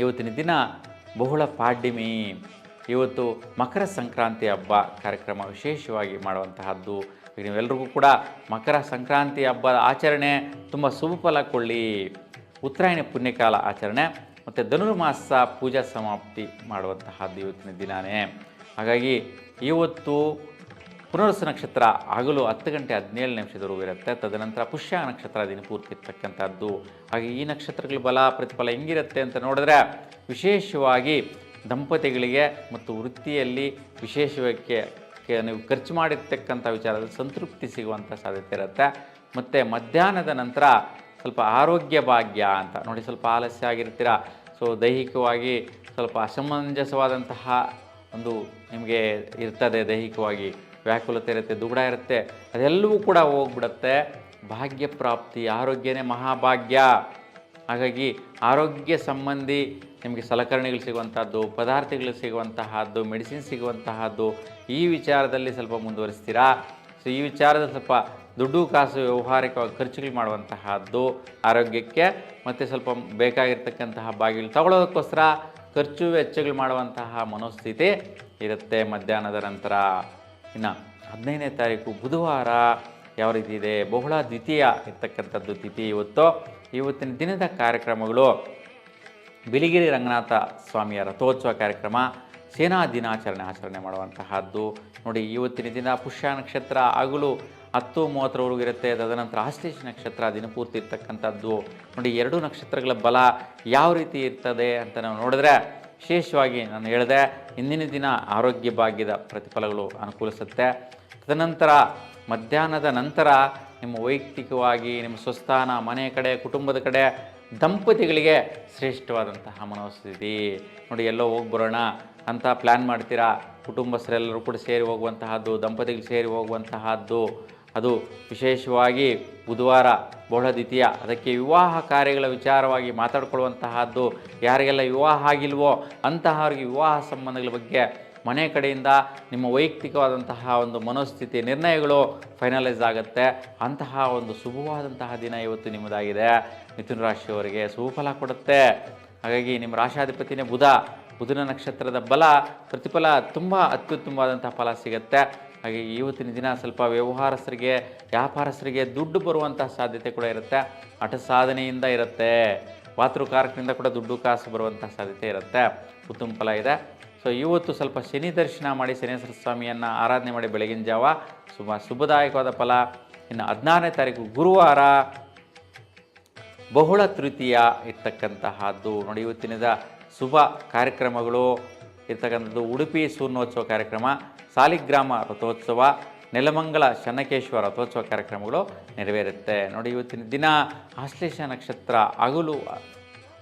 ಇವತ್ತಿನ ದಿನ ಬಹುಳ ಪಾಡ್ಯಮಿ. ಇವತ್ತು ಮಕರ ಸಂಕ್ರಾಂತಿ ಹಬ್ಬ ಕಾರ್ಯಕ್ರಮ ವಿಶೇಷವಾಗಿ ಮಾಡುವಂತಹದ್ದು. ನೀವೆಲ್ಲರಿಗೂ ಕೂಡ ಮಕರ ಸಂಕ್ರಾಂತಿ ಹಬ್ಬದ ಆಚರಣೆ ತುಂಬ ಶುಭ ಫಲ ಕೊಳ್ಳಿ. ಉತ್ತರಾಯಣ ಪುಣ್ಯಕಾಲ ಆಚರಣೆ ಮತ್ತು ಧನುರ್ಮಾಸ ಪೂಜಾ ಸಮಾಪ್ತಿ ಮಾಡುವಂತಹದ್ದು ಇವತ್ತಿನ ದಿನವೇ. ಹಾಗಾಗಿ ಇವತ್ತು ಪುನರ್ವಸು ನಕ್ಷತ್ರ ಹಗಲು 10 ಗಂಟೆ 17 ನಿಮಿಷದವರೆಗೂ ಇರುತ್ತೆ. ತದನಂತರ ಪುಷ್ಯ ನಕ್ಷತ್ರ ದಿನಪೂರ್ತಿ ಇರ್ತಕ್ಕಂಥದ್ದು. ಹಾಗೆ ಈ ನಕ್ಷತ್ರಗಳ ಬಲ ಪ್ರತಿಫಲ ಹೆಂಗಿರುತ್ತೆ ಅಂತ ನೋಡಿದ್ರೆ, ವಿಶೇಷವಾಗಿ ದಂಪತಿಗಳಿಗೆ ಮತ್ತು ವೃತ್ತಿಯಲ್ಲಿ ವಿಶೇಷವಾಗಿ ನೀವು ಖರ್ಚು ಮಾಡಿರ್ತಕ್ಕಂಥ ವಿಚಾರದಲ್ಲಿ ಸಂತೃಪ್ತಿ ಸಿಗುವಂಥ ಸಾಧ್ಯತೆ ಇರುತ್ತೆ. ಮತ್ತು ಮಧ್ಯಾಹ್ನದ ನಂತರ ಸ್ವಲ್ಪ ಆರೋಗ್ಯ ಭಾಗ್ಯ ಅಂತ ನೋಡಿ, ಸ್ವಲ್ಪ ಆಲಸ್ಯ ಆಗಿರ್ತೀರ. ಸೊ ದೈಹಿಕವಾಗಿ ಸ್ವಲ್ಪ ಅಸಮಂಜಸವಾದಂತಹ ಒಂದು ನಿಮಗೆ ಇರ್ತದೆ, ದೈಹಿಕವಾಗಿ ವ್ಯಾಕುಲತೆ ಇರುತ್ತೆ, ದುಗುಡ ಇರುತ್ತೆ, ಅದೆಲ್ಲವೂ ಕೂಡ ಹೋಗ್ಬಿಡುತ್ತೆ. ಭಾಗ್ಯ ಪ್ರಾಪ್ತಿ, ಆರೋಗ್ಯನೇ ಮಹಾಭಾಗ್ಯ. ಹಾಗಾಗಿ ಆರೋಗ್ಯ ಸಂಬಂಧಿ ನಿಮಗೆ ಸಲಕರಣೆಗಳು ಸಿಗುವಂಥದ್ದು, ಪದಾರ್ಥಗಳು ಸಿಗುವಂತಹದ್ದು, ಮೆಡಿಸಿನ್ ಸಿಗುವಂತಹದ್ದು, ಈ ವಿಚಾರದಲ್ಲಿ ಸ್ವಲ್ಪ ಮುಂದುವರಿಸ್ತೀರಾ. ಸೊ ಈ ವಿಚಾರದಲ್ಲಿ ಸ್ವಲ್ಪ ದುಡ್ಡು ಕಾಸು ವ್ಯವಹಾರಿಕವಾಗಿ ಖರ್ಚುಗಳು ಮಾಡುವಂತಹದ್ದು ಆರೋಗ್ಯಕ್ಕೆ, ಮತ್ತು ಸ್ವಲ್ಪ ಬೇಕಾಗಿರ್ತಕ್ಕಂತಹ ಬಾಗಿಲು ತಗೊಳ್ಳೋದಕ್ಕೋಸ್ಕರ ಖರ್ಚು ವೆಚ್ಚಗಳು ಮಾಡುವಂತಹ ಮನೋಸ್ಥಿತಿ ಇರುತ್ತೆ ಮಧ್ಯಾಹ್ನದ ನಂತರ. ಇನ್ನು 15ನೇ ತಾರೀಕು ಬುಧವಾರ ಯಾವ ರೀತಿ ಇದೆ? ಬಹುಳ ದ್ವಿತೀಯ ಇರ್ತಕ್ಕಂಥದ್ದು ತಿಥಿ ಇವತ್ತಿನ ದಿನದ ಕಾರ್ಯಕ್ರಮಗಳು: ಬಿಳಿಗಿರಿ ರಂಗನಾಥ ಸ್ವಾಮಿಯ ರಥೋತ್ಸವ ಕಾರ್ಯಕ್ರಮ, ಸೇನಾ ದಿನಾಚರಣೆ ಆಚರಣೆ ಮಾಡುವಂತಹದ್ದು. ನೋಡಿ, ಇವತ್ತಿನ ದಿನ ಪುಷ್ಯ ನಕ್ಷತ್ರ ಹಗಲು 10:30ವರೆಗೂ ಇರುತ್ತೆ. ತದನಂತರ ಆಶ್ಲೇಷ ನಕ್ಷತ್ರ ದಿನಪೂರ್ತಿ ಇರ್ತಕ್ಕಂಥದ್ದು. ನೋಡಿ, ಎರಡು ನಕ್ಷತ್ರಗಳ ಬಲ ಯಾವ ರೀತಿ ಇರ್ತದೆ ಅಂತ ನಾವು ನೋಡಿದ್ರೆ, ವಿಶೇಷವಾಗಿ ನಾನು ಹೇಳಿದೆ, ಇಂದಿನ ದಿನ ಆರೋಗ್ಯ ಭಾಗ್ಯದ ಪ್ರತಿಫಲಗಳು ಅನುಕೂಲಿಸುತ್ತೆ. ತದನಂತರ ಮಧ್ಯಾಹ್ನದ ನಂತರ ನಿಮ್ಮ ವೈಯಕ್ತಿಕವಾಗಿ ನಿಮ್ಮ ಸ್ವಸ್ಥಾನ, ಮನೆ ಕಡೆ, ಕುಟುಂಬದ ಕಡೆ, ದಂಪತಿಗಳಿಗೆ ಶ್ರೇಷ್ಠವಾದಂತಹ ಮನೋಸ್ಥಿತಿ. ನೋಡಿ, ಎಲ್ಲೋ ಹೋಗಿ ಬರೋಣ ಅಂತ ಪ್ಲ್ಯಾನ್ ಮಾಡ್ತೀರಾ, ಕುಟುಂಬಸ್ಥರೆಲ್ಲರೂ ಕೂಡ ಸೇರಿ ಹೋಗುವಂತಹದ್ದು, ದಂಪತಿಗಳು ಸೇರಿ ಹೋಗುವಂತಹದ್ದು. ಅದು ವಿಶೇಷವಾಗಿ ಬುಧವಾರ ಬಹುಳ ದ್ವಿತೀಯ, ಅದಕ್ಕೆ ವಿವಾಹ ಕಾರ್ಯಗಳ ವಿಚಾರವಾಗಿ ಮಾತಾಡ್ಕೊಳ್ಳುವಂತಹದ್ದು. ಯಾರಿಗೆಲ್ಲ ವಿವಾಹ ಆಗಿಲ್ವೋ ಅಂತಹವರಿಗೆ ವಿವಾಹ ಸಂಬಂಧಗಳ ಬಗ್ಗೆ ಮನೆ ಕಡೆಯಿಂದ ನಿಮ್ಮ ವೈಯಕ್ತಿಕವಾದಂತಹ ಒಂದು ಮನೋಸ್ಥಿತಿ ನಿರ್ಣಯಗಳು ಫೈನಲೈಸ್ ಆಗುತ್ತೆ. ಅಂತಹ ಒಂದು ಶುಭವಾದಂತಹ ದಿನ ಇವತ್ತು ನಿಮ್ಮದಾಗಿದೆ. ಮಿಥುನ ರಾಶಿಯವರಿಗೆ ಶುಭಫಲ ಕೊಡುತ್ತೆ. ಹಾಗಾಗಿ ನಿಮ್ಮ ರಾಶಾಧಿಪತಿನೇ ಬುಧನ ನಕ್ಷತ್ರದ ಬಲ ಪ್ರತಿಫಲ ತುಂಬ ಅತ್ಯುತ್ತಮವಾದಂತಹ ಫಲ ಸಿಗುತ್ತೆ. ಹಾಗೆ ಇವತ್ತಿನ ದಿನ ಸ್ವಲ್ಪ ವ್ಯವಹಾರಸ್ಥರಿಗೆ, ವ್ಯಾಪಾರಸ್ಥರಿಗೆ ದುಡ್ಡು ಬರುವಂತಹ ಸಾಧ್ಯತೆ ಕೂಡ ಇರುತ್ತೆ. ಹಠ ಸಾಧನೆಯಿಂದ ಇರುತ್ತೆ. ವಾತೃಕಾರಕದಿಂದ ಕೂಡ ದುಡ್ಡು ಕಾಸು ಬರುವಂತಹ ಸಾಧ್ಯತೆ ಇರುತ್ತೆ. ಉತ್ತಮ ಫಲ ಇದೆ. ಸೊ ಇವತ್ತು ಸ್ವಲ್ಪ ಶನಿ ದರ್ಶನ ಮಾಡಿ, ಶನೇಶ್ವರ ಸ್ವಾಮಿಯನ್ನು ಆರಾಧನೆ ಮಾಡಿ ಬೆಳಗಿನ ಜಾವ ಶುಭದಾಯಕವಾದ ಫಲ. ಇನ್ನು 16ನೇ ತಾರೀಕು ಗುರುವಾರ ಬಹುಳ ತೃತೀಯ ಇರ್ತಕ್ಕಂತಹದ್ದು. ನೋಡಿ, ಇವತ್ತಿನದ ಶುಭ ಕಾರ್ಯಕ್ರಮಗಳು ಇರ್ತಕ್ಕಂಥದ್ದು: ಉಡುಪಿ ಸೂರ್ಣೋತ್ಸವ ಕಾರ್ಯಕ್ರಮ, ಸಾಲಿಗ್ರಾಮ ರಥೋತ್ಸವ, ನೆಲಮಂಗಲ ಶನ್ನಕೇಶ್ವರ ರಥೋತ್ಸವ ಕಾರ್ಯಕ್ರಮಗಳು ನೆರವೇರುತ್ತೆ. ನೋಡಿ, ಇವತ್ತಿನ ದಿನ ಆಶ್ಲೇಷ ನಕ್ಷತ್ರ ಹಗಲು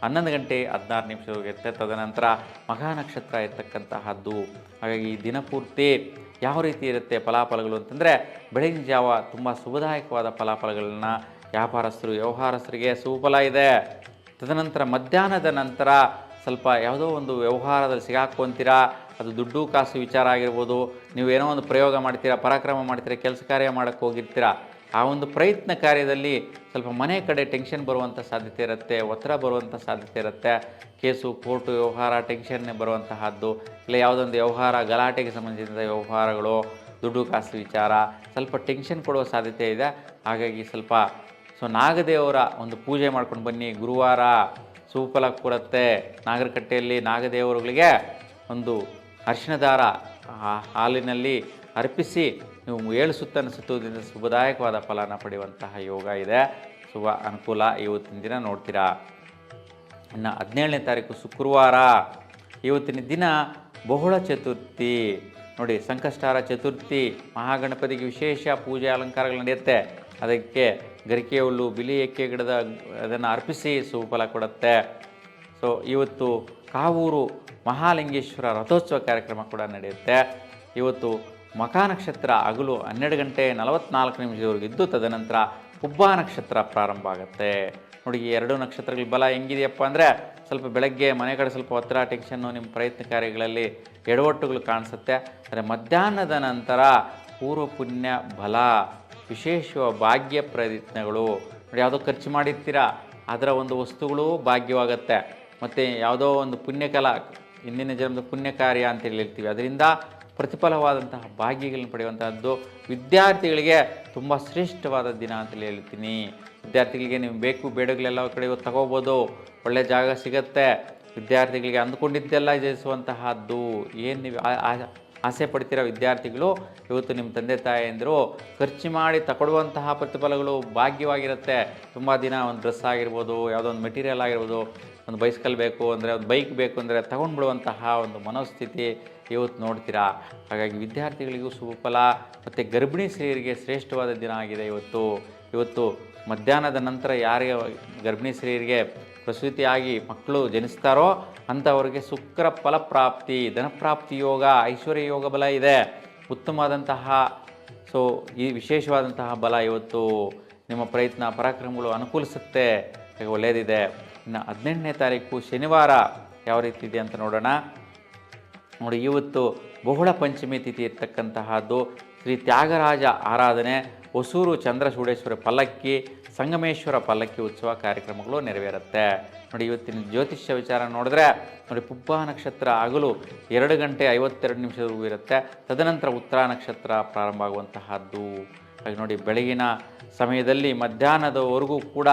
11 ಗಂಟೆ 16 ನಿಮಿಷ ಇರುತ್ತೆ. ತದನಂತರ ಮಘಾ ನಕ್ಷತ್ರ ಇರ್ತಕ್ಕಂತಹದ್ದು. ಹಾಗಾಗಿ ಈ ದಿನಪೂರ್ತಿ ಯಾವ ರೀತಿ ಇರುತ್ತೆ ಫಲಾಫಲಗಳು ಅಂತಂದರೆ, ಬೆಳಗಿನ ಜಾವ ತುಂಬ ಶುಭದಾಯಕವಾದ ಫಲಾಫಲಗಳನ್ನ ವ್ಯಾಪಾರಸ್ಥರು, ವ್ಯವಹಾರಸ್ಥರಿಗೆ ಶುಭಫಲ ಇದೆ. ತದನಂತರ ಮಧ್ಯಾಹ್ನದ ನಂತರ ಸ್ವಲ್ಪ ಯಾವುದೋ ಒಂದು ವ್ಯವಹಾರದಲ್ಲಿ ಸಿಗಾಕೊಂತೀರಾ. ಅದು ದುಡ್ಡು ಕಾಸು ವಿಚಾರ ಆಗಿರ್ಬೋದು, ನೀವು ಏನೋ ಒಂದು ಪ್ರಯೋಗ ಮಾಡ್ತೀರಾ, ಪರಾಕ್ರಮ ಮಾಡ್ತೀರಾ, ಕೆಲಸ ಕಾರ್ಯ ಮಾಡೋಕ್ಕೆ ಹೋಗಿರ್ತೀರ. ಆ ಒಂದು ಪ್ರಯತ್ನ ಕಾರ್ಯದಲ್ಲಿ ಸ್ವಲ್ಪ ಮನೆ ಕಡೆ ಟೆನ್ಷನ್ ಬರುವಂಥ ಸಾಧ್ಯತೆ ಇರುತ್ತೆ, ಒತ್ತಡ ಬರುವಂಥ ಸಾಧ್ಯತೆ ಇರುತ್ತೆ. ಕೇಸು, ಕೋರ್ಟು ವ್ಯವಹಾರ, ಟೆನ್ಷನ್ನೇ ಬರುವಂತಹದ್ದು. ಇಲ್ಲ ಯಾವುದೊಂದು ವ್ಯವಹಾರ, ಗಲಾಟೆಗೆ ಸಂಬಂಧಿಸಿದ ವ್ಯವಹಾರಗಳು, ದುಡ್ಡು ಕಾಸು ವಿಚಾರ ಸ್ವಲ್ಪ ಟೆನ್ಷನ್ ಕೊಡುವ ಸಾಧ್ಯತೆ ಇದೆ. ಹಾಗಾಗಿ ಸ್ವಲ್ಪ ನಾಗದೇವರ ಒಂದು ಪೂಜೆ ಮಾಡ್ಕೊಂಡು ಬನ್ನಿ. ಗುರುವಾರ ಶುಭಫಲ ಕೊಡುತ್ತೆ. ನಾಗರಕಟ್ಟೆಯಲ್ಲಿ ನಾಗದೇವರುಗಳಿಗೆ ಒಂದು ಅರಿಶಿಣ ದಾರ ಹಾಲಿನಲ್ಲಿ ಅರ್ಪಿಸಿ ನೀವು 7 ಸುತ್ತನ್ನು ಸುತ್ತುವುದರಿಂದ ಶುಭದಾಯಕವಾದ ಫಲನ ಪಡೆಯುವಂತಹ ಯೋಗ ಇದೆ. ಶುಭ ಅನುಕೂಲ ಇವತ್ತಿನ ದಿನ ನೋಡ್ತೀರಾ. ಇನ್ನು 17ನೇ ತಾರೀಕು ಶುಕ್ರವಾರ ಇವತ್ತಿನ ದಿನ ಬಹುಳ ಚತುರ್ಥಿ. ನೋಡಿ, ಸಂಕಷ್ಟಾರ ಚತುರ್ಥಿ, ಮಹಾಗಣಪತಿಗೆ ವಿಶೇಷ ಪೂಜೆ ಅಲಂಕಾರಗಳು ನಡೆಯುತ್ತೆ. ಅದಕ್ಕೆ ಗರಿಕೆ ಹುಲ್ಲು, ಬಿಳಿ ಎಕ್ಕೆ ಗಿಡದ ಅದನ್ನು ಅರ್ಪಿಸಿ ಶುಭಫಲ ಕೊಡುತ್ತೆ. ಸೊ ಇವತ್ತು ಕಾವೂರು ಮಹಾಲಿಂಗೇಶ್ವರ ರಥೋತ್ಸವ ಕಾರ್ಯಕ್ರಮ ಕೂಡ ನಡೆಯುತ್ತೆ. ಇವತ್ತು ಮಖಾ ನಕ್ಷತ್ರ ಹಗಲು 12 ಗಂಟೆ 44 ನಿಮಿಷದವರೆಗೂ ಇದ್ದು, ತದನಂತರ ಹುಬ್ಬ ನಕ್ಷತ್ರ ಪ್ರಾರಂಭ ಆಗುತ್ತೆ. ನೋಡಿ, ಈ ಎರಡು ನಕ್ಷತ್ರಗಳ ಬಲ ಹೆಂಗಿದೆಯಪ್ಪ ಅಂದರೆ, ಸ್ವಲ್ಪ ಬೆಳಗ್ಗೆ ಮನೆ ಕಡೆ ಸ್ವಲ್ಪ ಒತ್ತಡ, ಟೆನ್ಷನ್ನು, ನಿಮ್ಮ ಪ್ರಯತ್ನ ಕಾರ್ಯಗಳಲ್ಲಿ ಎಡವಟ್ಟುಗಳು ಕಾಣಿಸುತ್ತೆ. ಆದರೆ ಮಧ್ಯಾಹ್ನದ ನಂತರ ಪೂರ್ವ ಪುಣ್ಯ ಬಲ, ವಿಶೇಷ ಭಾಗ್ಯ ಪ್ರಯತ್ನಗಳು. ನೋಡಿ, ಯಾವುದೋ ಖರ್ಚು ಮಾಡಿರ್ತೀರಾ, ಅದರ ಒಂದು ವಸ್ತುಗಳು ಭಾಗ್ಯವಾಗುತ್ತೆ. ಮತ್ತು ಯಾವುದೋ ಒಂದು ಪುಣ್ಯಕಲ, ಹಿಂದಿನ ಜನ್ಮದ ಪುಣ್ಯ ಕಾರ್ಯ ಅಂತ ಹೇಳಿರ್ತೀವಿ, ಅದರಿಂದ ಪ್ರತಿಫಲವಾದಂತಹ ಭಾಗ್ಯಗಳನ್ನು ಪಡೆಯುವಂತಹದ್ದು. ವಿದ್ಯಾರ್ಥಿಗಳಿಗೆ ತುಂಬ ಶ್ರೇಷ್ಠವಾದ ದಿನ ಅಂತೇಳಿ ಹೇಳ್ತೀನಿ. ವಿದ್ಯಾರ್ಥಿಗಳಿಗೆ ನೀವು ಬೇಕು ಬೇಡಗಳೆಲ್ಲ ಕಡೆ ತಗೋಬೋದು, ಒಳ್ಳೆಯ ಜಾಗ ಸಿಗುತ್ತೆ. ವಿದ್ಯಾರ್ಥಿಗಳಿಗೆ ಅಂದ್ಕೊಂಡಿದ್ದೆಲ್ಲ ಜಯಿಸುವಂತಹದ್ದು. ಏನು ನೀವು ಆಸೆ ಪಡ್ತಿರೋ ವಿದ್ಯಾರ್ಥಿಗಳು ಇವತ್ತು ನಿಮ್ಮ ತಂದೆ ತಾಯಿಯಂದರು ಖರ್ಚು ಮಾಡಿ ತಗೊಳ್ಳುವಂತಹ ಪ್ರತಿಫಲಗಳು ಭಾಗ್ಯವಾಗಿರುತ್ತೆ. ತುಂಬ ದಿನ ಒಂದು ಡ್ರೆಸ್ ಆಗಿರ್ಬೋದು, ಯಾವುದೋ ಒಂದು ಮೆಟೀರಿಯಲ್ ಆಗಿರ್ಬೋದು, ಒಂದು ಬೈಸ್ಕಲ್ ಬೇಕು ಅಂದರೆ, ಒಂದು ಬೈಕ್ ಬೇಕು ಅಂದರೆ ತಗೊಂಡ್ಬಿಡುವಂತಹ ಒಂದು ಮನೋಸ್ಥಿತಿ ಇವತ್ತು ನೋಡ್ತೀರಾ. ಹಾಗಾಗಿ ವಿದ್ಯಾರ್ಥಿಗಳಿಗೂ ಶುಭಫಲ ಮತ್ತು ಗರ್ಭಿಣಿ ಸ್ತ್ರೀಯರಿಗೆ ಶ್ರೇಷ್ಠವಾದ ದಿನ ಆಗಿದೆ ಇವತ್ತು ಮಧ್ಯಾಹ್ನದ ನಂತರ ಯಾರಿಗೆ ಗರ್ಭಿಣಿ ಸ್ತ್ರೀಯರಿಗೆ ಪ್ರಸೂತಿಯಾಗಿ ಮಕ್ಕಳು ಜನಿಸ್ತಾರೋ ಅಂಥವ್ರಿಗೆ ಶುಕ್ರ ಫಲಪ್ರಾಪ್ತಿ, ಧನಪ್ರಾಪ್ತಿ ಯೋಗ, ಐಶ್ವರ್ಯ ಯೋಗ ಬಲ ಇದೆ. ಉತ್ತಮವಾದಂತಹ ಈ ವಿಶೇಷವಾದಂತಹ ಬಲ ಇವತ್ತು ನಿಮ್ಮ ಪ್ರಯತ್ನ ಪರಾಕ್ರಮಗಳು ಅನುಕೂಲಿಸುತ್ತೆ, ಒಳ್ಳೆಯದಿದೆ. ಇನ್ನು 18ನೇ ತಾರೀಕು ಶನಿವಾರ ಯಾವ ರೀತಿ ಇದೆ ಅಂತ ನೋಡೋಣ. ನೋಡಿ, ಇವತ್ತು ಬಹುಳ ಪಂಚಮಿ ತಿಥಿ ಇರ್ತಕ್ಕಂತಹದ್ದು. ಶ್ರೀ ತ್ಯಾಗರಾಜ ಆರಾಧನೆ, ಹೊಸೂರು ಚಂದ್ರಚೂಡೇಶ್ವರ ಪಲ್ಲಕ್ಕಿ, ಸಂಗಮೇಶ್ವರ ಪಲ್ಲಕ್ಕಿ ಉತ್ಸವ ಕಾರ್ಯಕ್ರಮಗಳು ನೆರವೇರುತ್ತೆ. ನೋಡಿ, ಇವತ್ತಿನ ಜ್ಯೋತಿಷ್ಯ ವಿಚಾರ ನೋಡಿದ್ರೆ ನೋಡಿ, ಪುಬ್ಬ ನಕ್ಷತ್ರ ಹಗಲು 2 ಗಂಟೆ 52 ನಿಮಿಷದವರೆಗೂ ಇರುತ್ತೆ. ತದನಂತರ ಉತ್ತರ ನಕ್ಷತ್ರ ಪ್ರಾರಂಭ ಆಗುವಂತಹದ್ದು. ಹಾಗೆ ನೋಡಿ, ಬೆಳಗಿನ ಸಮಯದಲ್ಲಿ ಮಧ್ಯಾಹ್ನದವರೆಗೂ ಕೂಡ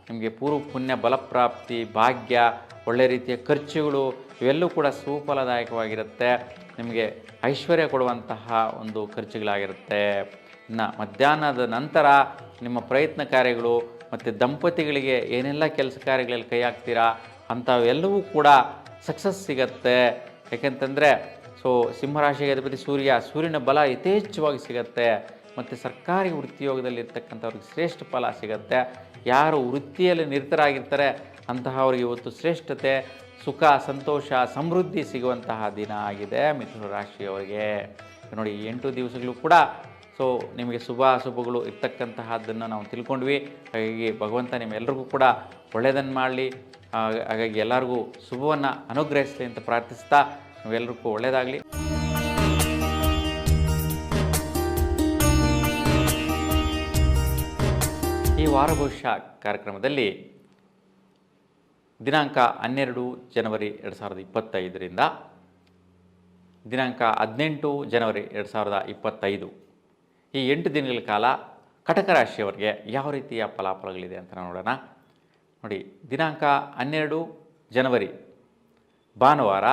ನಿಮಗೆ ಪೂರ್ವ ಪುಣ್ಯ ಬಲಪ್ರಾಪ್ತಿ, ಭಾಗ್ಯ, ಒಳ್ಳೆ ರೀತಿಯ ಖರ್ಚುಗಳು ಇವೆಲ್ಲವೂ ಕೂಡ ಸುಫಲದಾಯಕವಾಗಿರುತ್ತೆ. ನಿಮಗೆ ಐಶ್ವರ್ಯ ಕೊಡುವಂತಹ ಒಂದು ಖರ್ಚುಗಳಾಗಿರುತ್ತೆ. ಇನ್ನು ಮಧ್ಯಾಹ್ನದ ನಂತರ ನಿಮ್ಮ ಪ್ರಯತ್ನ ಕಾರ್ಯಗಳು ಮತ್ತು ದಂಪತಿಗಳಿಗೆ ಏನೆಲ್ಲ ಕೆಲಸ ಕಾರ್ಯಗಳಲ್ಲಿ ಕೈ ಹಾಕ್ತೀರಾ ಅಂಥವೆಲ್ಲವೂ ಕೂಡ ಸಕ್ಸಸ್ ಸಿಗತ್ತೆ. ಯಾಕೆಂತಂದರೆ ಸಿಂಹರಾಶಿಗೆ ಅಧಿಪತಿ ಸೂರ್ಯನ ಬಲ ಯಥೇಚ್ಛವಾಗಿ ಸಿಗತ್ತೆ. ಮತ್ತು ಸರ್ಕಾರಿ ವೃತ್ತಿಯೋಗದಲ್ಲಿರ್ತಕ್ಕಂಥವ್ರಿಗೆ ಶ್ರೇಷ್ಠ ಫಲ ಸಿಗತ್ತೆ. ಯಾರು ವೃತ್ತಿಯಲ್ಲಿ ನಿರತರಾಗಿರ್ತಾರೆ ಅಂತಹವ್ರಿಗೆ ಇವತ್ತು ಶ್ರೇಷ್ಠತೆ, ಸುಖ, ಸಂತೋಷ, ಸಮೃದ್ಧಿ ಸಿಗುವಂತಹ ದಿನ ಆಗಿದೆ ಮಿಥುನ ರಾಶಿಯವರಿಗೆ. ನೋಡಿ, 8 ದಿವಸಗಳು ಕೂಡ ನಿಮಗೆ ಅಶುಭಗಳು ಇರ್ತಕ್ಕಂತಹದ್ದನ್ನು ನಾವು ತಿಳ್ಕೊಂಡ್ವಿ. ಹಾಗಾಗಿ ಭಗವಂತ ನಿಮ್ಮೆಲ್ಲರಿಗೂ ಕೂಡ ಒಳ್ಳೆಯದನ್ನು ಮಾಡಲಿ. ಹಾಗಾಗಿ ಎಲ್ಲರಿಗೂ ಶುಭವನ್ನು ಅನುಗ್ರಹಿಸಲಿ ಅಂತ ಪ್ರಾರ್ಥಿಸ್ತಾ ನೀವೆಲ್ಲರಿಗೂ ಒಳ್ಳೆಯದಾಗಲಿ. ಈ ವಾರ ಭವಿಷ್ಯ ಕಾರ್ಯಕ್ರಮದಲ್ಲಿ ದಿನಾಂಕ 12 ಜನವರಿ 2025ರಿಂದ ದಿನಾಂಕ 18 ಜನವರಿ 2025 ಈ 8 ದಿನಗಳ ಕಾಲ ಕಟಕ ರಾಶಿಯವರಿಗೆ ಯಾವ ರೀತಿಯ ಫಲಾಫಲಗಳಿದೆ ಅಂತ ನೋಡೋಣ. ನೋಡಿ, ದಿನಾಂಕ 12 ಜನವರಿ ಭಾನುವಾರ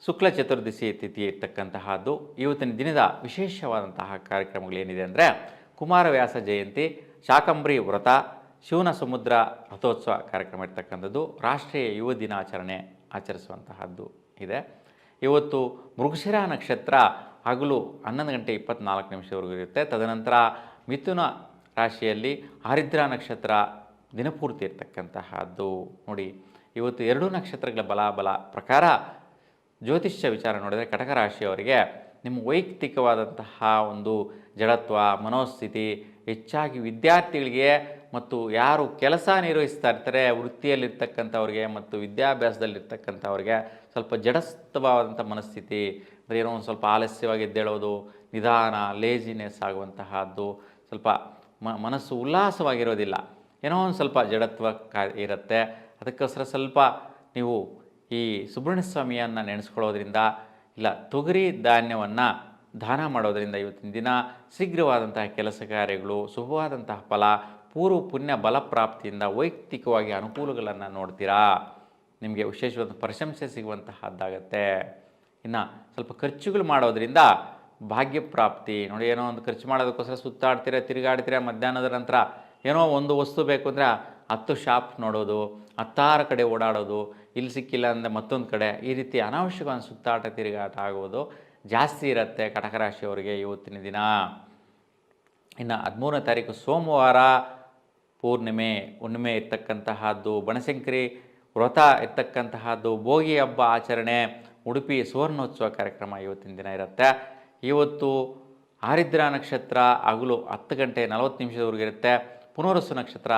ಶುಕ್ಲ ಚತುರ್ದಶಿ ತಿಥಿ ಇರ್ತಕ್ಕಂತಹದ್ದು. ಇವತ್ತಿನ ದಿನದ ವಿಶೇಷವಾದಂತಹ ಕಾರ್ಯಕ್ರಮಗಳೇನಿದೆ ಅಂದರೆ ಕುಮಾರವ್ಯಾಸ ಜಯಂತಿ, ಶಾಕಂಬರಿ ವ್ರತ, ಶಿವನ ಸಮುದ್ರ ರಥೋತ್ಸವ ಕಾರ್ಯಕ್ರಮ ಇರ್ತಕ್ಕಂಥದ್ದು. ರಾಷ್ಟ್ರೀಯ ಯುವ ದಿನಾಚರಣೆ ಆಚರಿಸುವಂತಹದ್ದು ಇದೆ. ಇವತ್ತು ಮೃಗಶಿರ ನಕ್ಷತ್ರ ಹಗಲು 11 ಗಂಟೆ 24 ನಿಮಿಷವರೆಗೂ ಇರುತ್ತೆ. ತದನಂತರ ಮಿಥುನ ರಾಶಿಯಲ್ಲಿ ಆರಿದ್ರ ನಕ್ಷತ್ರ ದಿನಪೂರ್ತಿ ಇರ್ತಕ್ಕಂತಹದ್ದು. ನೋಡಿ, ಇವತ್ತು 2 ನಕ್ಷತ್ರಗಳ ಬಲ ಪ್ರಕಾರ ಜ್ಯೋತಿಷ್ಯ ವಿಚಾರ ನೋಡಿದರೆ ಕಟಕ ರಾಶಿಯವರಿಗೆ ನಿಮ್ಮ ವೈಯಕ್ತಿಕವಾದಂತಹ ಒಂದು ಜಡತ್ವ, ಮನೋಸ್ಥಿತಿ ಹೆಚ್ಚಾಗಿ ವಿದ್ಯಾರ್ಥಿಗಳಿಗೆ ಮತ್ತು ಯಾರು ಕೆಲಸ ನಿರ್ವಹಿಸ್ತಾ ಇರ್ತಾರೆ ವೃತ್ತಿಯಲ್ಲಿರ್ತಕ್ಕಂಥವ್ರಿಗೆ ಮತ್ತು ವಿದ್ಯಾಭ್ಯಾಸದಲ್ಲಿರ್ತಕ್ಕಂಥವ್ರಿಗೆ ಸ್ವಲ್ಪ ಜಡಸ್ತವಾದಂಥ ಮನಸ್ಥಿತಿ, ಅಂದರೆ ಏನೋ ಒಂದು ಸ್ವಲ್ಪ ಆಲಸ್ಯವಾಗಿ ಎದ್ದೇಳೋದು, ನಿಧಾನ, ಲೇಜಿನೆಸ್ ಆಗುವಂತಹದ್ದು, ಸ್ವಲ್ಪ ಮನಸ್ಸು ಉಲ್ಲಾಸವಾಗಿರೋದಿಲ್ಲ, ಏನೋ ಒಂದು ಸ್ವಲ್ಪ ಜಡತ್ವ ಇರುತ್ತೆ. ಅದಕ್ಕೋಸ್ಕರ ಸ್ವಲ್ಪ ನೀವು ಈ ಸುಬ್ರಹ್ಮಣ್ಯ ಸ್ವಾಮಿಯನ್ನು ನೆನೆಸ್ಕೊಳ್ಳೋದ್ರಿಂದ ಇಲ್ಲ ತೊಗರಿ ಧಾನ್ಯವನ್ನು ದಾನ ಮಾಡೋದರಿಂದ ಇವತ್ತಿನ ದಿನ ಶೀಘ್ರವಾದಂತಹ ಕೆಲಸ ಕಾರ್ಯಗಳು, ಶುಭವಾದಂತಹ ಫಲ, ಪೂರ್ವ ಪುಣ್ಯ ಬಲಪ್ರಾಪ್ತಿಯಿಂದ ವೈಯಕ್ತಿಕವಾಗಿ ಅನುಕೂಲಗಳನ್ನು ನೋಡ್ತೀರಾ. ನಿಮಗೆ ವಿಶೇಷವಾದ ಪ್ರಶಂಸೆ ಸಿಗುವಂತಹದ್ದಾಗತ್ತೆ. ಇನ್ನು ಸ್ವಲ್ಪ ಖರ್ಚುಗಳು ಮಾಡೋದರಿಂದ ಭಾಗ್ಯಪ್ರಾಪ್ತಿ. ನೋಡಿ, ಏನೋ ಒಂದು ಖರ್ಚು ಮಾಡೋದಕ್ಕೋಸ್ಕರ ಸುತ್ತಾಡ್ತೀರಾ, ತಿರುಗಾಡ್ತೀರಾ. ಮಧ್ಯಾಹ್ನದ ನಂತರ ಏನೋ ಒಂದು ವಸ್ತು ಬೇಕು ಅಂದರೆ 10 ಶಾಪ್ ನೋಡೋದು, 10 ಕಡೆ ಓಡಾಡೋದು, ಇಲ್ಲಿ ಸಿಕ್ಕಿಲ್ಲ ಅಂದರೆ ಮತ್ತೊಂದು ಕಡೆ, ಈ ರೀತಿ ಅನಾವಶ್ಯಕ ಸುತ್ತಾಟ ತಿರುಗಾಟ ಆಗೋದು ಜಾಸ್ತಿ ಇರುತ್ತೆ ಕಟಕ ರಾಶಿಯವರಿಗೆ ಇವತ್ತಿನ ದಿನ. ಇನ್ನು 13ನೇ ತಾರೀಕು ಸೋಮವಾರ ಹುಣ್ಣಿಮೆ ಇರ್ತಕ್ಕಂತಹದ್ದು, ಬನಶಂಕರಿ ವ್ರತ ಇರ್ತಕ್ಕಂತಹದ್ದು, ಭೋಗಿ ಹಬ್ಬ ಆಚರಣೆ, ಉಡುಪಿ ಸುವರ್ಣೋತ್ಸವ ಕಾರ್ಯಕ್ರಮ ಇವತ್ತಿನ ದಿನ ಇರುತ್ತೆ. ಇವತ್ತು ಆರಿದ್ರ ನಕ್ಷತ್ರ ಹಗಲು 10 ಗಂಟೆ 40 ನಿಮಿಷದವರೆಗೂ ಇರುತ್ತೆ. ಪುನರ್ವಸು ನಕ್ಷತ್ರ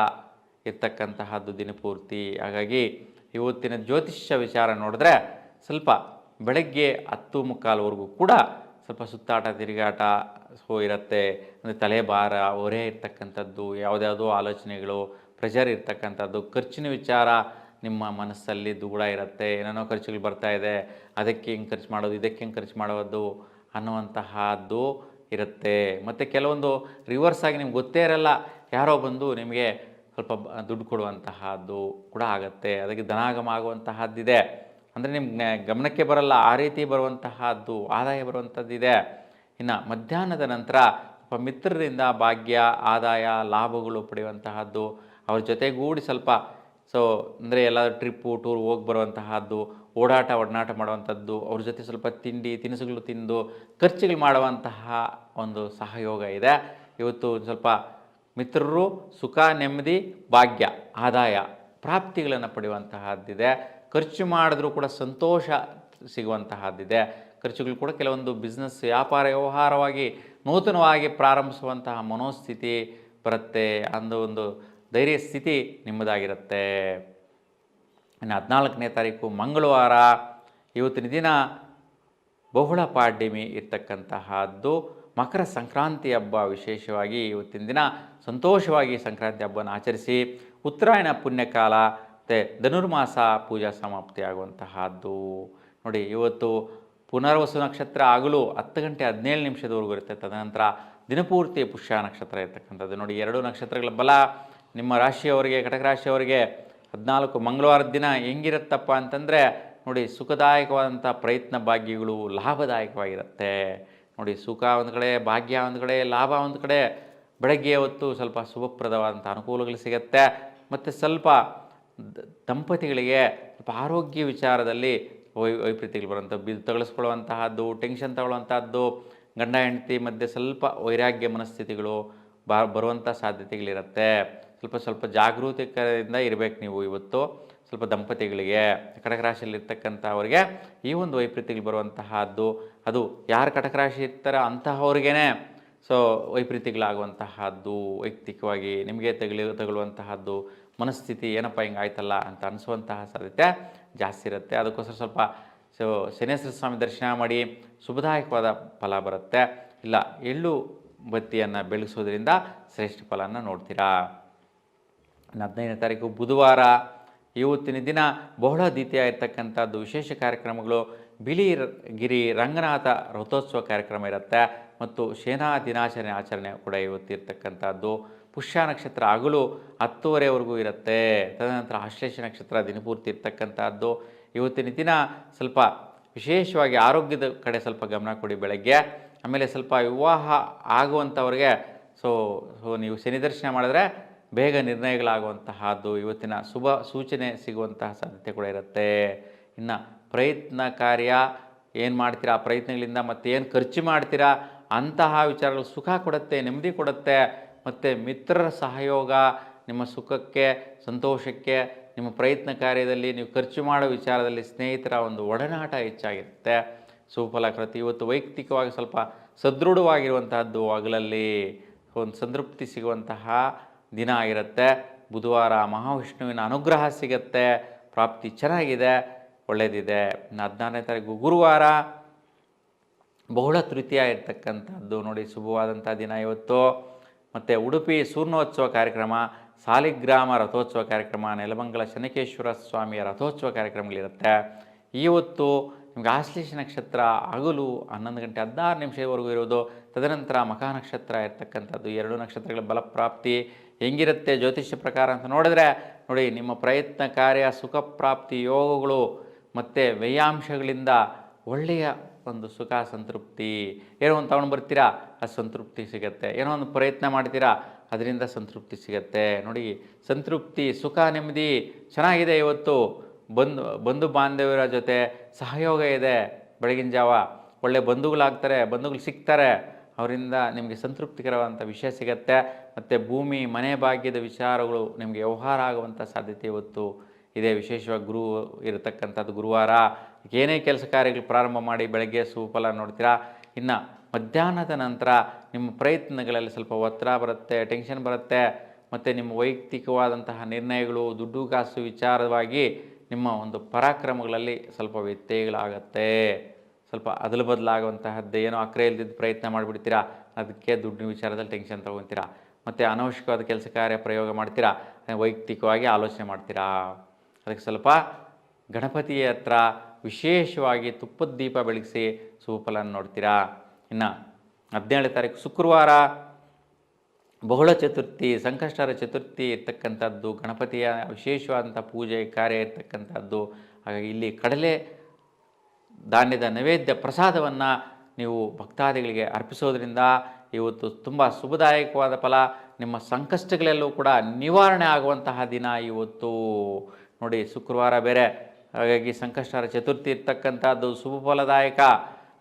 ಇರ್ತಕ್ಕಂತಹದ್ದು ದಿನಪೂರ್ತಿ. ಹಾಗಾಗಿ ಇವತ್ತಿನ ಜ್ಯೋತಿಷ್ಯ ವಿಚಾರ ನೋಡಿದ್ರೆ ಸ್ವಲ್ಪ ಬೆಳಗ್ಗೆ 10:45ವರೆಗೂ ಕೂಡ ಸ್ವಲ್ಪ ಸುತ್ತಾಟ ತಿರುಗಾಟ ಇರುತ್ತೆ. ಅಂದರೆ ತಲೆಭಾರ, ಹೊರೆ ಇರ್ತಕ್ಕಂಥದ್ದು, ಯಾವುದ್ಯಾವುದೋ ಆಲೋಚನೆಗಳು, ಪ್ರೆಷರ್ ಇರ್ತಕ್ಕಂಥದ್ದು, ಖರ್ಚಿನ ವಿಚಾರ ನಿಮ್ಮ ಮನಸ್ಸಲ್ಲಿ ದುಗುಡ ಇರುತ್ತೆ. ಏನೇನೋ ಖರ್ಚುಗಳು ಬರ್ತಾ ಇದೆ, ಅದಕ್ಕೆ ಹೆಂಗೆ ಖರ್ಚು ಮಾಡೋದು, ಇದಕ್ಕೆ ಹೆಂಗೆ ಖರ್ಚು ಮಾಡೋದು ಅನ್ನುವಂತಹದ್ದು ಇರುತ್ತೆ. ಮತ್ತು ಕೆಲವೊಂದು ರಿವರ್ಸ್ ಆಗಿ ನಿಮ್ಗೆ ಗೊತ್ತೇ ಇರಲ್ಲ, ಯಾರೋ ಬಂದು ನಿಮಗೆ ಸ್ವಲ್ಪ ದುಡ್ಡು ಕೊಡುವಂತಹದ್ದು ಕೂಡ ಆಗುತ್ತೆ. ಅದಕ್ಕೆ ಧನಾಗಮ ಆಗುವಂತಹದ್ದಿದೆ. ಅಂದರೆ ನಿಮ್ಮ ಗಮನಕ್ಕೆ ಬರಲ್ಲ ಆ ರೀತಿ ಬರುವಂತಹದ್ದು ಆದಾಯ ಬರುವಂಥದ್ದಿದೆ. ಇನ್ನು ಮಧ್ಯಾಹ್ನದ ನಂತರ ಸ್ವಲ್ಪ ಮಿತ್ರರಿಂದ ಭಾಗ್ಯ, ಆದಾಯ, ಲಾಭಗಳು ಪಡೆಯುವಂತಹದ್ದು, ಅವ್ರ ಜೊತೆಗೂಡಿ ಸ್ವಲ್ಪ ಅಂದರೆ ಎಲ್ಲಾದರೂ ಟ್ರಿಪ್ಪು, ಟೂರ್ ಹೋಗಿ ಬರುವಂತಹದ್ದು, ಒಡನಾಟ ಮಾಡುವಂಥದ್ದು, ಅವ್ರ ಜೊತೆ ಸ್ವಲ್ಪ ತಿಂಡಿ ತಿನಿಸುಗಳು ತಿಂದು ಖರ್ಚುಗಳು ಮಾಡುವಂತಹ ಒಂದು ಸಹಯೋಗ ಇದೆ. ಇವತ್ತು ಸ್ವಲ್ಪ ಮಿತ್ರರು ಸುಖ, ನೆಮ್ಮದಿ, ಭಾಗ್ಯ, ಆದಾಯ, ಪ್ರಾಪ್ತಿಗಳನ್ನು ಪಡೆಯುವಂತಹದ್ದಿದೆ. ಖರ್ಚು ಮಾಡಿದ್ರೂ ಕೂಡ ಸಂತೋಷ ಸಿಗುವಂತಹದ್ದಿದೆ. ಖರ್ಚುಗಳು ಕೂಡ ಕೆಲವೊಂದು ಬಿಸ್ನೆಸ್, ವ್ಯಾಪಾರ, ವ್ಯವಹಾರವಾಗಿ ನೂತನವಾಗಿ ಪ್ರಾರಂಭಿಸುವಂತಹ ಮನೋಸ್ಥಿತಿ ಬರುತ್ತೆ. ಅಂದು ಒಂದು ಧೈರ್ಯ ಸ್ಥಿತಿ ನಿಮ್ಮದಾಗಿರುತ್ತೆ. ಇನ್ನು 14ನೇ ತಾರೀಕು ಮಂಗಳವಾರ, ಇವತ್ತಿನ ದಿನ ಬಹುಳ ಪಾಡ್ಯಮಿ ಇರ್ತಕ್ಕಂತಹದ್ದು. ಮಕರ ಸಂಕ್ರಾಂತಿ ಹಬ್ಬ ವಿಶೇಷವಾಗಿ ಇವತ್ತಿನ ದಿನ ಸಂತೋಷವಾಗಿ ಸಂಕ್ರಾಂತಿ ಹಬ್ಬವನ್ನು ಆಚರಿಸಿ, ಉತ್ತರಾಯಣ ಪುಣ್ಯಕಾಲ ಮತ್ತು ಧನುರ್ಮಾಸ ಪೂಜಾ ಸಮಾಪ್ತಿ ಆಗುವಂತಹದ್ದು. ನೋಡಿ, ಇವತ್ತು ಪುನರ್ವಸು ನಕ್ಷತ್ರ ಆಗಲು 10 ಗಂಟೆ 17 ನಿಮಿಷದವರೆಗೂ ಇರುತ್ತೆ. ತದನಂತರ ದಿನಪೂರ್ತಿ ಪುಷ್ಯ ನಕ್ಷತ್ರ ಇರ್ತಕ್ಕಂಥದ್ದು. ನೋಡಿ, 2 ನಕ್ಷತ್ರಗಳ ಬಲ ನಿಮ್ಮ ರಾಶಿಯವರಿಗೆ, ಕಟಕ ರಾಶಿಯವರಿಗೆ 14 ಮಂಗಳವಾರದ ದಿನ ಹೆಂಗಿರುತ್ತಪ್ಪ ಅಂತಂದರೆ, ನೋಡಿ, ಸುಖದಾಯಕವಾದಂಥ ಪ್ರಯತ್ನ ಭಾಗ್ಯಗಳು ಲಾಭದಾಯಕವಾಗಿರುತ್ತೆ. ನೋಡಿ, ಸುಖ ಒಂದು ಕಡೆ, ಭಾಗ್ಯ ಒಂದು ಕಡೆ, ಲಾಭ ಒಂದು ಕಡೆ. ಬೆಳಗ್ಗೆ ಹೊತ್ತು ಸ್ವಲ್ಪ ಶುಭಪ್ರದವಾದಂಥ ಅನುಕೂಲಗಳು ಸಿಗುತ್ತೆ. ಮತ್ತು ಸ್ವಲ್ಪ ದಂಪತಿಗಳಿಗೆ ಸ್ವಲ್ಪ ಆರೋಗ್ಯ ವಿಚಾರದಲ್ಲಿ ವೈಪರೀತ್ಯಗಳು ಬರುವಂಥ, ತಗಳಿಸ್ಕೊಳ್ಳುವಂತಹದ್ದು, ಟೆನ್ಷನ್ ತಗೊಳ್ಳುವಂತಹದ್ದು, ಗಂಡ ಹೆಂಡತಿ ಮಧ್ಯೆ ಸ್ವಲ್ಪ ವೈರಾಗ್ಯ ಮನಸ್ಥಿತಿಗಳು ಬರುವಂಥ ಸಾಧ್ಯತೆಗಳಿರುತ್ತೆ. ಸ್ವಲ್ಪ ಜಾಗರೂಕತೆಯಿಂದ ಇರಬೇಕು ನೀವು ಇವತ್ತು. ಸ್ವಲ್ಪ ದಂಪತಿಗಳಿಗೆ, ಕಟಕ ರಾಶಿಯಲ್ಲಿರ್ತಕ್ಕಂಥವ್ರಿಗೆ ಈ ಒಂದು ವೈಪರೀತ್ಯಗಳು ಬರುವಂತಹದ್ದು, ಅದು ಯಾರು ಕಟಕ ರಾಶಿ ಇರ್ತಾರೋ ಅಂತಹವ್ರಿಗೇ ವೈಪರೀತ್ಯಗಳಾಗುವಂತಹದ್ದು. ವೈಯಕ್ತಿಕವಾಗಿ ನಿಮಗೆ ತಗೊಳ್ಳುವಂತಹದ್ದು, ಮನಸ್ಥಿತಿ ಏನಪ್ಪ ಹಿಂಗೆ ಆಯ್ತಲ್ಲ ಅಂತ ಅನಿಸುವಂತಹ ಸಾಧ್ಯತೆ ಜಾಸ್ತಿ ಇರುತ್ತೆ. ಅದಕ್ಕೋಸ್ಕರ ಸ್ವಲ್ಪ ಶನೇಶ್ವರ ಸ್ವಾಮಿ ದರ್ಶನ ಮಾಡಿ ಶುಭದಾಯಕವಾದ ಫಲ ಬರುತ್ತೆ. ಇಲ್ಲ, ಎಳ್ಳು ಬತ್ತಿಯನ್ನು ಬೆಳಗಿಸೋದ್ರಿಂದ ಶ್ರೇಷ್ಠ ಫಲನ ನೋಡ್ತೀರಾ. 15ನೇ ತಾರೀಕು ಬುಧವಾರ, ಇವತ್ತಿನ ದಿನ ಬಹುಳ ದ್ವಿತೀಯ ಇರ್ತಕ್ಕಂಥದ್ದು. ವಿಶೇಷ ಕಾರ್ಯಕ್ರಮಗಳು, ಬಿಳಿಗಿರಿ ರಂಗನಾಥ ರಥೋತ್ಸವ ಕಾರ್ಯಕ್ರಮ ಇರುತ್ತೆ ಮತ್ತು ಸೇನಾ ದಿನಾಚರಣೆ ಆಚರಣೆ ಕೂಡ ಇವತ್ತಿರ್ತಕ್ಕಂಥದ್ದು. ಪುಷ್ಯ ನಕ್ಷತ್ರ ಹಗಲು 10:30ವರೆಗೂ ಇರುತ್ತೆ. ತದನಂತರ ಆಶ್ಲೇಷ ನಕ್ಷತ್ರ ದಿನಪೂರ್ತಿ ಇರ್ತಕ್ಕಂಥದ್ದು. ಇವತ್ತಿನ ದಿನ ಸ್ವಲ್ಪ ವಿಶೇಷವಾಗಿ ಆರೋಗ್ಯದ ಕಡೆ ಸ್ವಲ್ಪ ಗಮನ ಕೊಡಿ ಬೆಳಗ್ಗೆ. ಆಮೇಲೆ ಸ್ವಲ್ಪ ವಿವಾಹ ಆಗುವಂಥವ್ರಿಗೆ ನೀವು ಶನಿ ದರ್ಶನ ಮಾಡಿದ್ರೆ ಬೇಗ ನಿರ್ಣಯಗಳಾಗುವಂತಹದ್ದು, ಇವತ್ತಿನ ಶುಭ ಸೂಚನೆ ಸಿಗುವಂತಹ ಸಾಧ್ಯತೆ ಕೂಡ ಇರುತ್ತೆ. ಇನ್ನು ಪ್ರಯತ್ನ ಕಾರ್ಯ ಏನು ಮಾಡ್ತೀರಾ, ಆ ಪ್ರಯತ್ನಗಳಿಂದ ಮತ್ತು ಏನು ಖರ್ಚು ಮಾಡ್ತೀರಾ ಅಂತಹ ವಿಚಾರಗಳು ಸುಖ ಕೊಡುತ್ತೆ, ನೆಮ್ಮದಿ ಕೊಡುತ್ತೆ. ಮತ್ತು ಮಿತ್ರರ ಸಹಯೋಗ ನಿಮ್ಮ ಸುಖಕ್ಕೆ, ಸಂತೋಷಕ್ಕೆ, ನಿಮ್ಮ ಪ್ರಯತ್ನ ಕಾರ್ಯದಲ್ಲಿ ನೀವು ಖರ್ಚು ಮಾಡೋ ವಿಚಾರದಲ್ಲಿ ಸ್ನೇಹಿತರ ಒಂದು ಒಡನಾಟ ಹೆಚ್ಚಾಗಿರುತ್ತೆ. ಸುಫಲಕೃತಿ. ಇವತ್ತು ವೈಯಕ್ತಿಕವಾಗಿ ಸ್ವಲ್ಪ ಸದೃಢವಾಗಿರುವಂತಹದ್ದು, ಹಗಲಲ್ಲಿ ಒಂದು ಸಂತೃಪ್ತಿ ಸಿಗುವಂತಹ ದಿನ ಆಗಿರುತ್ತೆ. ಬುಧವಾರ ಮಹಾವಿಷ್ಣುವಿನ ಅನುಗ್ರಹ ಸಿಗುತ್ತೆ, ಪ್ರಾಪ್ತಿ ಚೆನ್ನಾಗಿದೆ, ಒಳ್ಳೆಯದಿದೆ. 14ನೇ ತಾರೀಕು ಗುರುವಾರ, ಬಹುಳ ತೃತೀಯ ಇರ್ತಕ್ಕಂಥದ್ದು. ನೋಡಿ, ಶುಭವಾದಂಥ ದಿನ ಇವತ್ತು. ಮತ್ತು ಉಡುಪಿ ಸೂರ್ಣೋತ್ಸವ ಕಾರ್ಯಕ್ರಮ, ಸಾಲಿಗ್ರಾಮ ರಥೋತ್ಸವ ಕಾರ್ಯಕ್ರಮ, ನೆಲಮಂಗಲ ಶನಕೇಶ್ವರ ಸ್ವಾಮಿಯ ರಥೋತ್ಸವ ಕಾರ್ಯಕ್ರಮಗಳಿರುತ್ತೆ. ಇವತ್ತು ನಿಮಗೆ ಆಶ್ಲೇಷ ನಕ್ಷತ್ರ ಹಗಲು 11 ಗಂಟೆ 16 ನಿಮಿಷವರೆಗೂ ಇರೋದು. ತದನಂತರ ಮಖ ನಕ್ಷತ್ರ ಇರ್ತಕ್ಕಂಥದ್ದು. 2 ನಕ್ಷತ್ರಗಳ ಬಲಪ್ರಾಪ್ತಿ ಹೆಂಗಿರುತ್ತೆ ಜ್ಯೋತಿಷ್ಯ ಪ್ರಕಾರ ಅಂತ ನೋಡಿದ್ರೆ, ನೋಡಿ, ನಿಮ್ಮ ಪ್ರಯತ್ನ ಕಾರ್ಯ, ಸುಖ ಪ್ರಾಪ್ತಿ ಯೋಗಗಳು ಮತ್ತು ವ್ಯಯಾಂಶಗಳಿಂದ ಒಳ್ಳೆಯ ಒಂದು ಸುಖ ಸಂತೃಪ್ತಿ. ಏನೋ ಒಂದು ತಗೊಂಡು ಬರ್ತೀರಾ, ಅದು ಸಂತೃಪ್ತಿ ಸಿಗುತ್ತೆ. ಏನೋ ಒಂದು ಪ್ರಯತ್ನ ಮಾಡ್ತೀರಾ, ಅದರಿಂದ ಸಂತೃಪ್ತಿ ಸಿಗುತ್ತೆ. ನೋಡಿ, ಸಂತೃಪ್ತಿ, ಸುಖ, ನೆಮ್ಮದಿ ಚೆನ್ನಾಗಿದೆ ಇವತ್ತು. ಬಂಧು ಬಾಂಧವ್ಯರ ಜೊತೆ ಸಹಯೋಗ ಇದೆ. ಬೆಳಗಿನ ಜಾವ ಒಳ್ಳೆ ಬಂಧುಗಳಾಗ್ತಾರೆ, ಬಂಧುಗಳು ಸಿಗ್ತಾರೆ, ಅವರಿಂದ ನಿಮಗೆ ಸಂತೃಪ್ತಿಕರವಾದಂಥ ವಿಷಯ ಸಿಗುತ್ತೆ. ಮತ್ತು ಭೂಮಿ ಮನೆ ಭಾಗ್ಯದ ವಿಚಾರಗಳು ನಿಮಗೆ ವ್ಯವಹಾರ ಆಗುವಂಥ ಸಾಧ್ಯತೆ ಇವತ್ತು ಇದೆ. ವಿಶೇಷವಾಗಿ ಗುರು ಇರತಕ್ಕಂಥದ್ದು ಗುರುವಾರ. ಏನೇ ಕೆಲಸ ಕಾರ್ಯಗಳು ಪ್ರಾರಂಭ ಮಾಡಿ ಬೆಳಗ್ಗೆ ಸುಫಲ ನೋಡ್ತೀರಾ. ಇನ್ನು ಮಧ್ಯಾಹ್ನದ ನಂತರ ನಿಮ್ಮ ಪ್ರಯತ್ನಗಳಲ್ಲಿ ಸ್ವಲ್ಪ ಒತ್ತಡ ಬರುತ್ತೆ, ಟೆನ್ಷನ್ ಬರುತ್ತೆ. ಮತ್ತು ನಿಮ್ಮ ವೈಯಕ್ತಿಕವಾದಂತಹ ನಿರ್ಣಯಗಳು, ದುಡ್ಡು ಕಾಸು ವಿಚಾರವಾಗಿ ನಿಮ್ಮ ಒಂದು ಪರಾಕ್ರಮಗಳಲ್ಲಿ ಸ್ವಲ್ಪ ವ್ಯತ್ಯಯಗಳಾಗತ್ತೆ. ಸ್ವಲ್ಪ ಅದಲು ಬದಲಾಗುವಂತಹದ್ದು, ಏನೋ ಅಕ್ರೆ ಇಲ್ದಿದ್ದು ಪ್ರಯತ್ನ ಮಾಡಿಬಿಡ್ತೀರಾ, ಅದಕ್ಕೆ ದುಡ್ಡಿನ ವಿಚಾರದಲ್ಲಿ ಟೆನ್ಷನ್ ತೊಗೊತೀರಾ. ಮತ್ತು ಅನವಶ್ಯಕವಾದ ಕೆಲಸ ಕಾರ್ಯ ಪ್ರಯೋಗ ಮಾಡ್ತೀರಾ, ವೈಯಕ್ತಿಕವಾಗಿ ಆಲೋಚನೆ ಮಾಡ್ತೀರಾ. ಅದಕ್ಕೆ ಸ್ವಲ್ಪ ಗಣಪತಿಯ ಹತ್ರ ವಿಶೇಷವಾಗಿ ತುಪ್ಪದ ದೀಪ ಬೆಳಗಿಸಿ ಸುಫಲನ ನೋಡ್ತೀರಾ. ಇನ್ನು 17ನೇ ತಾರೀಕು ಶುಕ್ರವಾರ, ಬಹುಳ ಚತುರ್ಥಿ, ಸಂಕಷ್ಟಹರ ಚತುರ್ಥಿ ಇರ್ತಕ್ಕಂಥದ್ದು. ಗಣಪತಿಯ ವಿಶೇಷವಾದಂಥ ಪೂಜೆ ಕಾರ್ಯ ಇರ್ತಕ್ಕಂಥದ್ದು. ಹಾಗಾಗಿ ಇಲ್ಲಿ ಕಡಲೆ ಧಾನ್ಯದ ನೈವೇದ್ಯ ಪ್ರಸಾದವನ್ನು ನೀವು ಭಕ್ತಾದಿಗಳಿಗೆ ಅರ್ಪಿಸೋದ್ರಿಂದ ಇವತ್ತು ತುಂಬ ಶುಭದಾಯಕವಾದ ಫಲ, ನಿಮ್ಮ ಸಂಕಷ್ಟಗಳೆಲ್ಲವೂ ಕೂಡ ನಿವಾರಣೆ ಆಗುವಂತಹ ದಿನ ಇವತ್ತು. ನೋಡಿ, ಶುಕ್ರವಾರ ಬೇರೆ, ಹಾಗಾಗಿ ಸಂಕಷ್ಟಹರ ಚತುರ್ಥಿ ಇರ್ತಕ್ಕಂಥದ್ದು ಶುಭ ಫಲದಾಯಕ.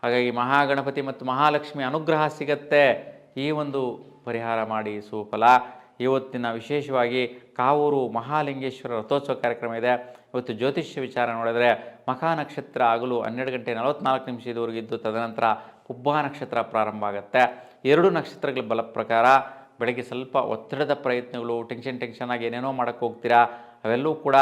ಹಾಗಾಗಿ ಮಹಾಗಣಪತಿ ಮತ್ತು ಮಹಾಲಕ್ಷ್ಮಿ ಅನುಗ್ರಹ ಸಿಗತ್ತೆ. ಈ ಒಂದು ಪರಿಹಾರ ಮಾಡಿ ಸುಫಲ. ಇವತ್ತಿನ ವಿಶೇಷವಾಗಿ ಕಾವೂರು ಮಹಾಲಿಂಗೇಶ್ವರ ರಥೋತ್ಸವ ಕಾರ್ಯಕ್ರಮ ಇದೆ. ಇವತ್ತು ಜ್ಯೋತಿಷ್ಯ ವಿಚಾರ ನೋಡಿದರೆ ಮಖ ನಕ್ಷತ್ರ ಆಗಲು 12:44 ಇದುವರೆಗಿದ್ದು, ತದನಂತರ ಪುಬ್ಬ ನಕ್ಷತ್ರ ಪ್ರಾರಂಭ ಆಗುತ್ತೆ. 2 ನಕ್ಷತ್ರಗಳ ಬಲ ಪ್ರಕಾರ ಬೆಳಗ್ಗೆ ಸ್ವಲ್ಪ ಒತ್ತಡದ ಪ್ರಯತ್ನಗಳು, ಟೆನ್ಷನ್ ಆಗಿ ಏನೇನೋ ಮಾಡೋಕ್ಕೆ ಹೋಗ್ತೀರಾ, ಅವೆಲ್ಲವೂ ಕೂಡ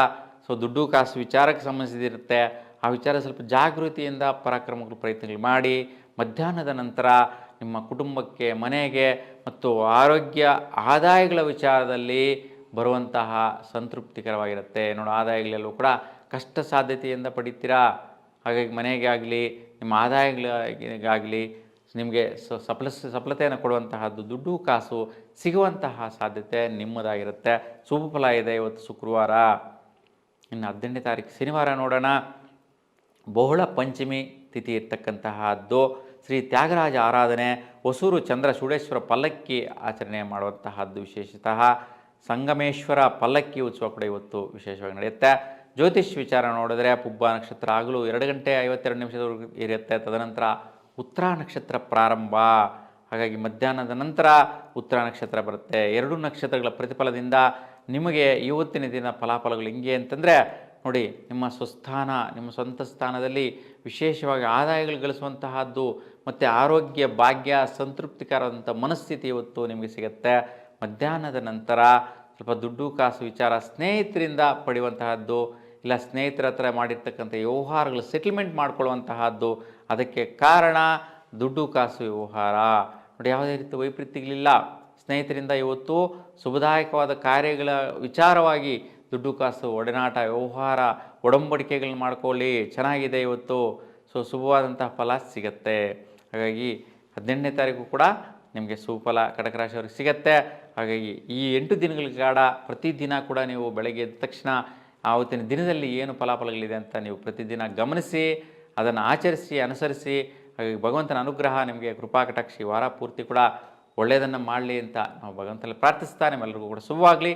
ದುಡ್ಡು ಕಾಸು ವಿಚಾರಕ್ಕೆ ಸಂಬಂಧಿಸಿದಿರುತ್ತೆ. ಆ ವಿಚಾರ ಸ್ವಲ್ಪ ಜಾಗೃತಿಯಿಂದ ಪರಾಕ್ರಮಗಳು ಪ್ರಯತ್ನಗಳು ಮಾಡಿ. ಮಧ್ಯಾಹ್ನದ ನಂತರ ನಿಮ್ಮ ಕುಟುಂಬಕ್ಕೆ, ಮನೆಗೆ ಮತ್ತು ಆರೋಗ್ಯ ಆದಾಯಗಳ ವಿಚಾರದಲ್ಲಿ ಬರುವಂತಹ ಸಂತೃಪ್ತಿಕರವಾಗಿರುತ್ತೆ. ಆದಾಯಗಳೆಲ್ಲವೂ ಕೂಡ ಕಷ್ಟ ಸಾಧ್ಯತೆಯಿಂದ ಪಡಿತೀರಾ. ಹಾಗಾಗಿ ಮನೆಗೆ ಆಗಲಿ, ನಿಮ್ಮ ಆದಾಯಗಳಿಗಾಗಲಿ ನಿಮಗೆ ಸಫಲತೆಯನ್ನು ಕೊಡುವಂತಹದ್ದು, ದುಡ್ಡು ಕಾಸು ಸಿಗುವಂತಹ ಸಾಧ್ಯತೆ ನಿಮ್ಮದಾಗಿರುತ್ತೆ. ಶುಭ ಫಲ ಇದೆ ಇವತ್ತು ಶುಕ್ರವಾರ. ಇನ್ನು 18ನೇ ತಾರೀಕು ಶನಿವಾರ ನೋಡೋಣ. ಬಹುಳ ಪಂಚಮಿ ತಿಥಿ ಇರ್ತಕ್ಕಂತಹದ್ದು. ಶ್ರೀ ತ್ಯಾಗರಾಜ ಆರಾಧನೆ, ಹೊಸೂರು ಚಂದ್ರ ಚೂಡೇಶ್ವರ ಪಲ್ಲಕ್ಕಿ ಆಚರಣೆ ಮಾಡುವಂತಹದ್ದು ವಿಶೇಷತಃ. ಸಂಗಮೇಶ್ವರ ಪಲ್ಲಕ್ಕಿ ಉತ್ಸವ ಕೂಡ ಇವತ್ತು ವಿಶೇಷವಾಗಿ ನಡೆಯುತ್ತೆ. ಜ್ಯೋತಿಷ್ ವಿಚಾರ ನೋಡಿದ್ರೆ ಪುಬ್ಬ ನಕ್ಷತ್ರ ಆಗಲು 2:52 ಇರುತ್ತೆ. ತದನಂತರ ಉತ್ತರ ನಕ್ಷತ್ರ ಪ್ರಾರಂಭ. ಹಾಗಾಗಿ ಮಧ್ಯಾಹ್ನದ ನಂತರ ಉತ್ತರ ನಕ್ಷತ್ರ ಬರುತ್ತೆ. 2 ನಕ್ಷತ್ರಗಳ ಪ್ರತಿಫಲದಿಂದ ನಿಮಗೆ ಇವತ್ತಿನ ದಿನ ಫಲಾಫಲಗಳು ಹಿಂಗೆ ಅಂತಂದರೆ, ನೋಡಿ, ನಿಮ್ಮ ಸ್ವಸ್ಥಾನ, ನಿಮ್ಮ ಸ್ವಂತ ಸ್ಥಾನದಲ್ಲಿ ವಿಶೇಷವಾಗಿ ಆದಾಯಗಳು ಗಳಿಸುವಂತಹದ್ದು ಮತ್ತು ಆರೋಗ್ಯ ಭಾಗ್ಯ ಸಂತೃಪ್ತಿಕರವಾದಂಥ ಮನಸ್ಥಿತಿ ಇವತ್ತು ನಿಮಗೆ ಸಿಗುತ್ತೆ. ಮಧ್ಯಾಹ್ನದ ನಂತರ ಸ್ವಲ್ಪ ದುಡ್ಡು ಕಾಸು ವಿಚಾರ ಸ್ನೇಹಿತರಿಂದ ಪಡೆಯುವಂತಹದ್ದು, ಇಲ್ಲ ಸ್ನೇಹಿತರ ಹತ್ರ ಮಾಡಿರ್ತಕ್ಕಂಥ ವ್ಯವಹಾರಗಳು ಸೆಟಲ್ಮೆಂಟ್ ಮಾಡ್ಕೊಳ್ಳುವಂತಹದ್ದು. ಅದಕ್ಕೆ ಕಾರಣ ದುಡ್ಡು ಕಾಸು ವ್ಯವಹಾರ. ನೋಡಿ, ಯಾವುದೇ ರೀತಿ ವೈಪರೀತ್ಯಗಳಿಲ್ಲ. ಸ್ನೇಹಿತರಿಂದ ಇವತ್ತು ಶುಭದಾಯಕವಾದ ಕಾರ್ಯಗಳ ವಿಚಾರವಾಗಿ ದುಡ್ಡು ಕಾಸು ಒಡನಾಟ ವ್ಯವಹಾರ ಒಡಂಬಡಿಕೆಗಳನ್ನ ಮಾಡ್ಕೊಳ್ಳಿ. ಚೆನ್ನಾಗಿದೆ ಇವತ್ತು. ಶುಭವಾದಂತಹ ಫಲ ಸಿಗತ್ತೆ. ಹಾಗಾಗಿ 18ನೇ ತಾರೀಕು ಕೂಡ ನಿಮಗೆ ಸುಫಲ ಕಟಕ ರಾಶಿಯವರಿಗೆ ಸಿಗತ್ತೆ. ಹಾಗಾಗಿ ಈ 8 ದಿನಗಳ ಕಾಲ ಪ್ರತಿದಿನ ಕೂಡ ನೀವು ಬೆಳಗ್ಗೆ ಎದ್ದ ತಕ್ಷಣ ಆವತ್ತಿನ ದಿನದಲ್ಲಿ ಏನು ಫಲಾಫಲಗಳಿದೆ ಅಂತ ನೀವು ಪ್ರತಿದಿನ ಗಮನಿಸಿ, ಅದನ್ನು ಆಚರಿಸಿ, ಅನುಸರಿಸಿ. ಹಾಗಾಗಿ ಭಗವಂತನ ಅನುಗ್ರಹ ನಿಮಗೆ ಕೃಪಾ ಕಟಾಕ್ಷಿ ವಾರ ಪೂರ್ತಿ ಕೂಡ ಒಳ್ಳೆಯದನ್ನು ಮಾಡಲಿ ಅಂತ ನಾವು ಭಗವಂತನಲ್ಲಿ ಪ್ರಾರ್ಥಿಸ್ತಾ, ನಿಮ್ಮೆಲ್ಲರಿಗೂ ಕೂಡ ಶುಭವಾಗಲಿ.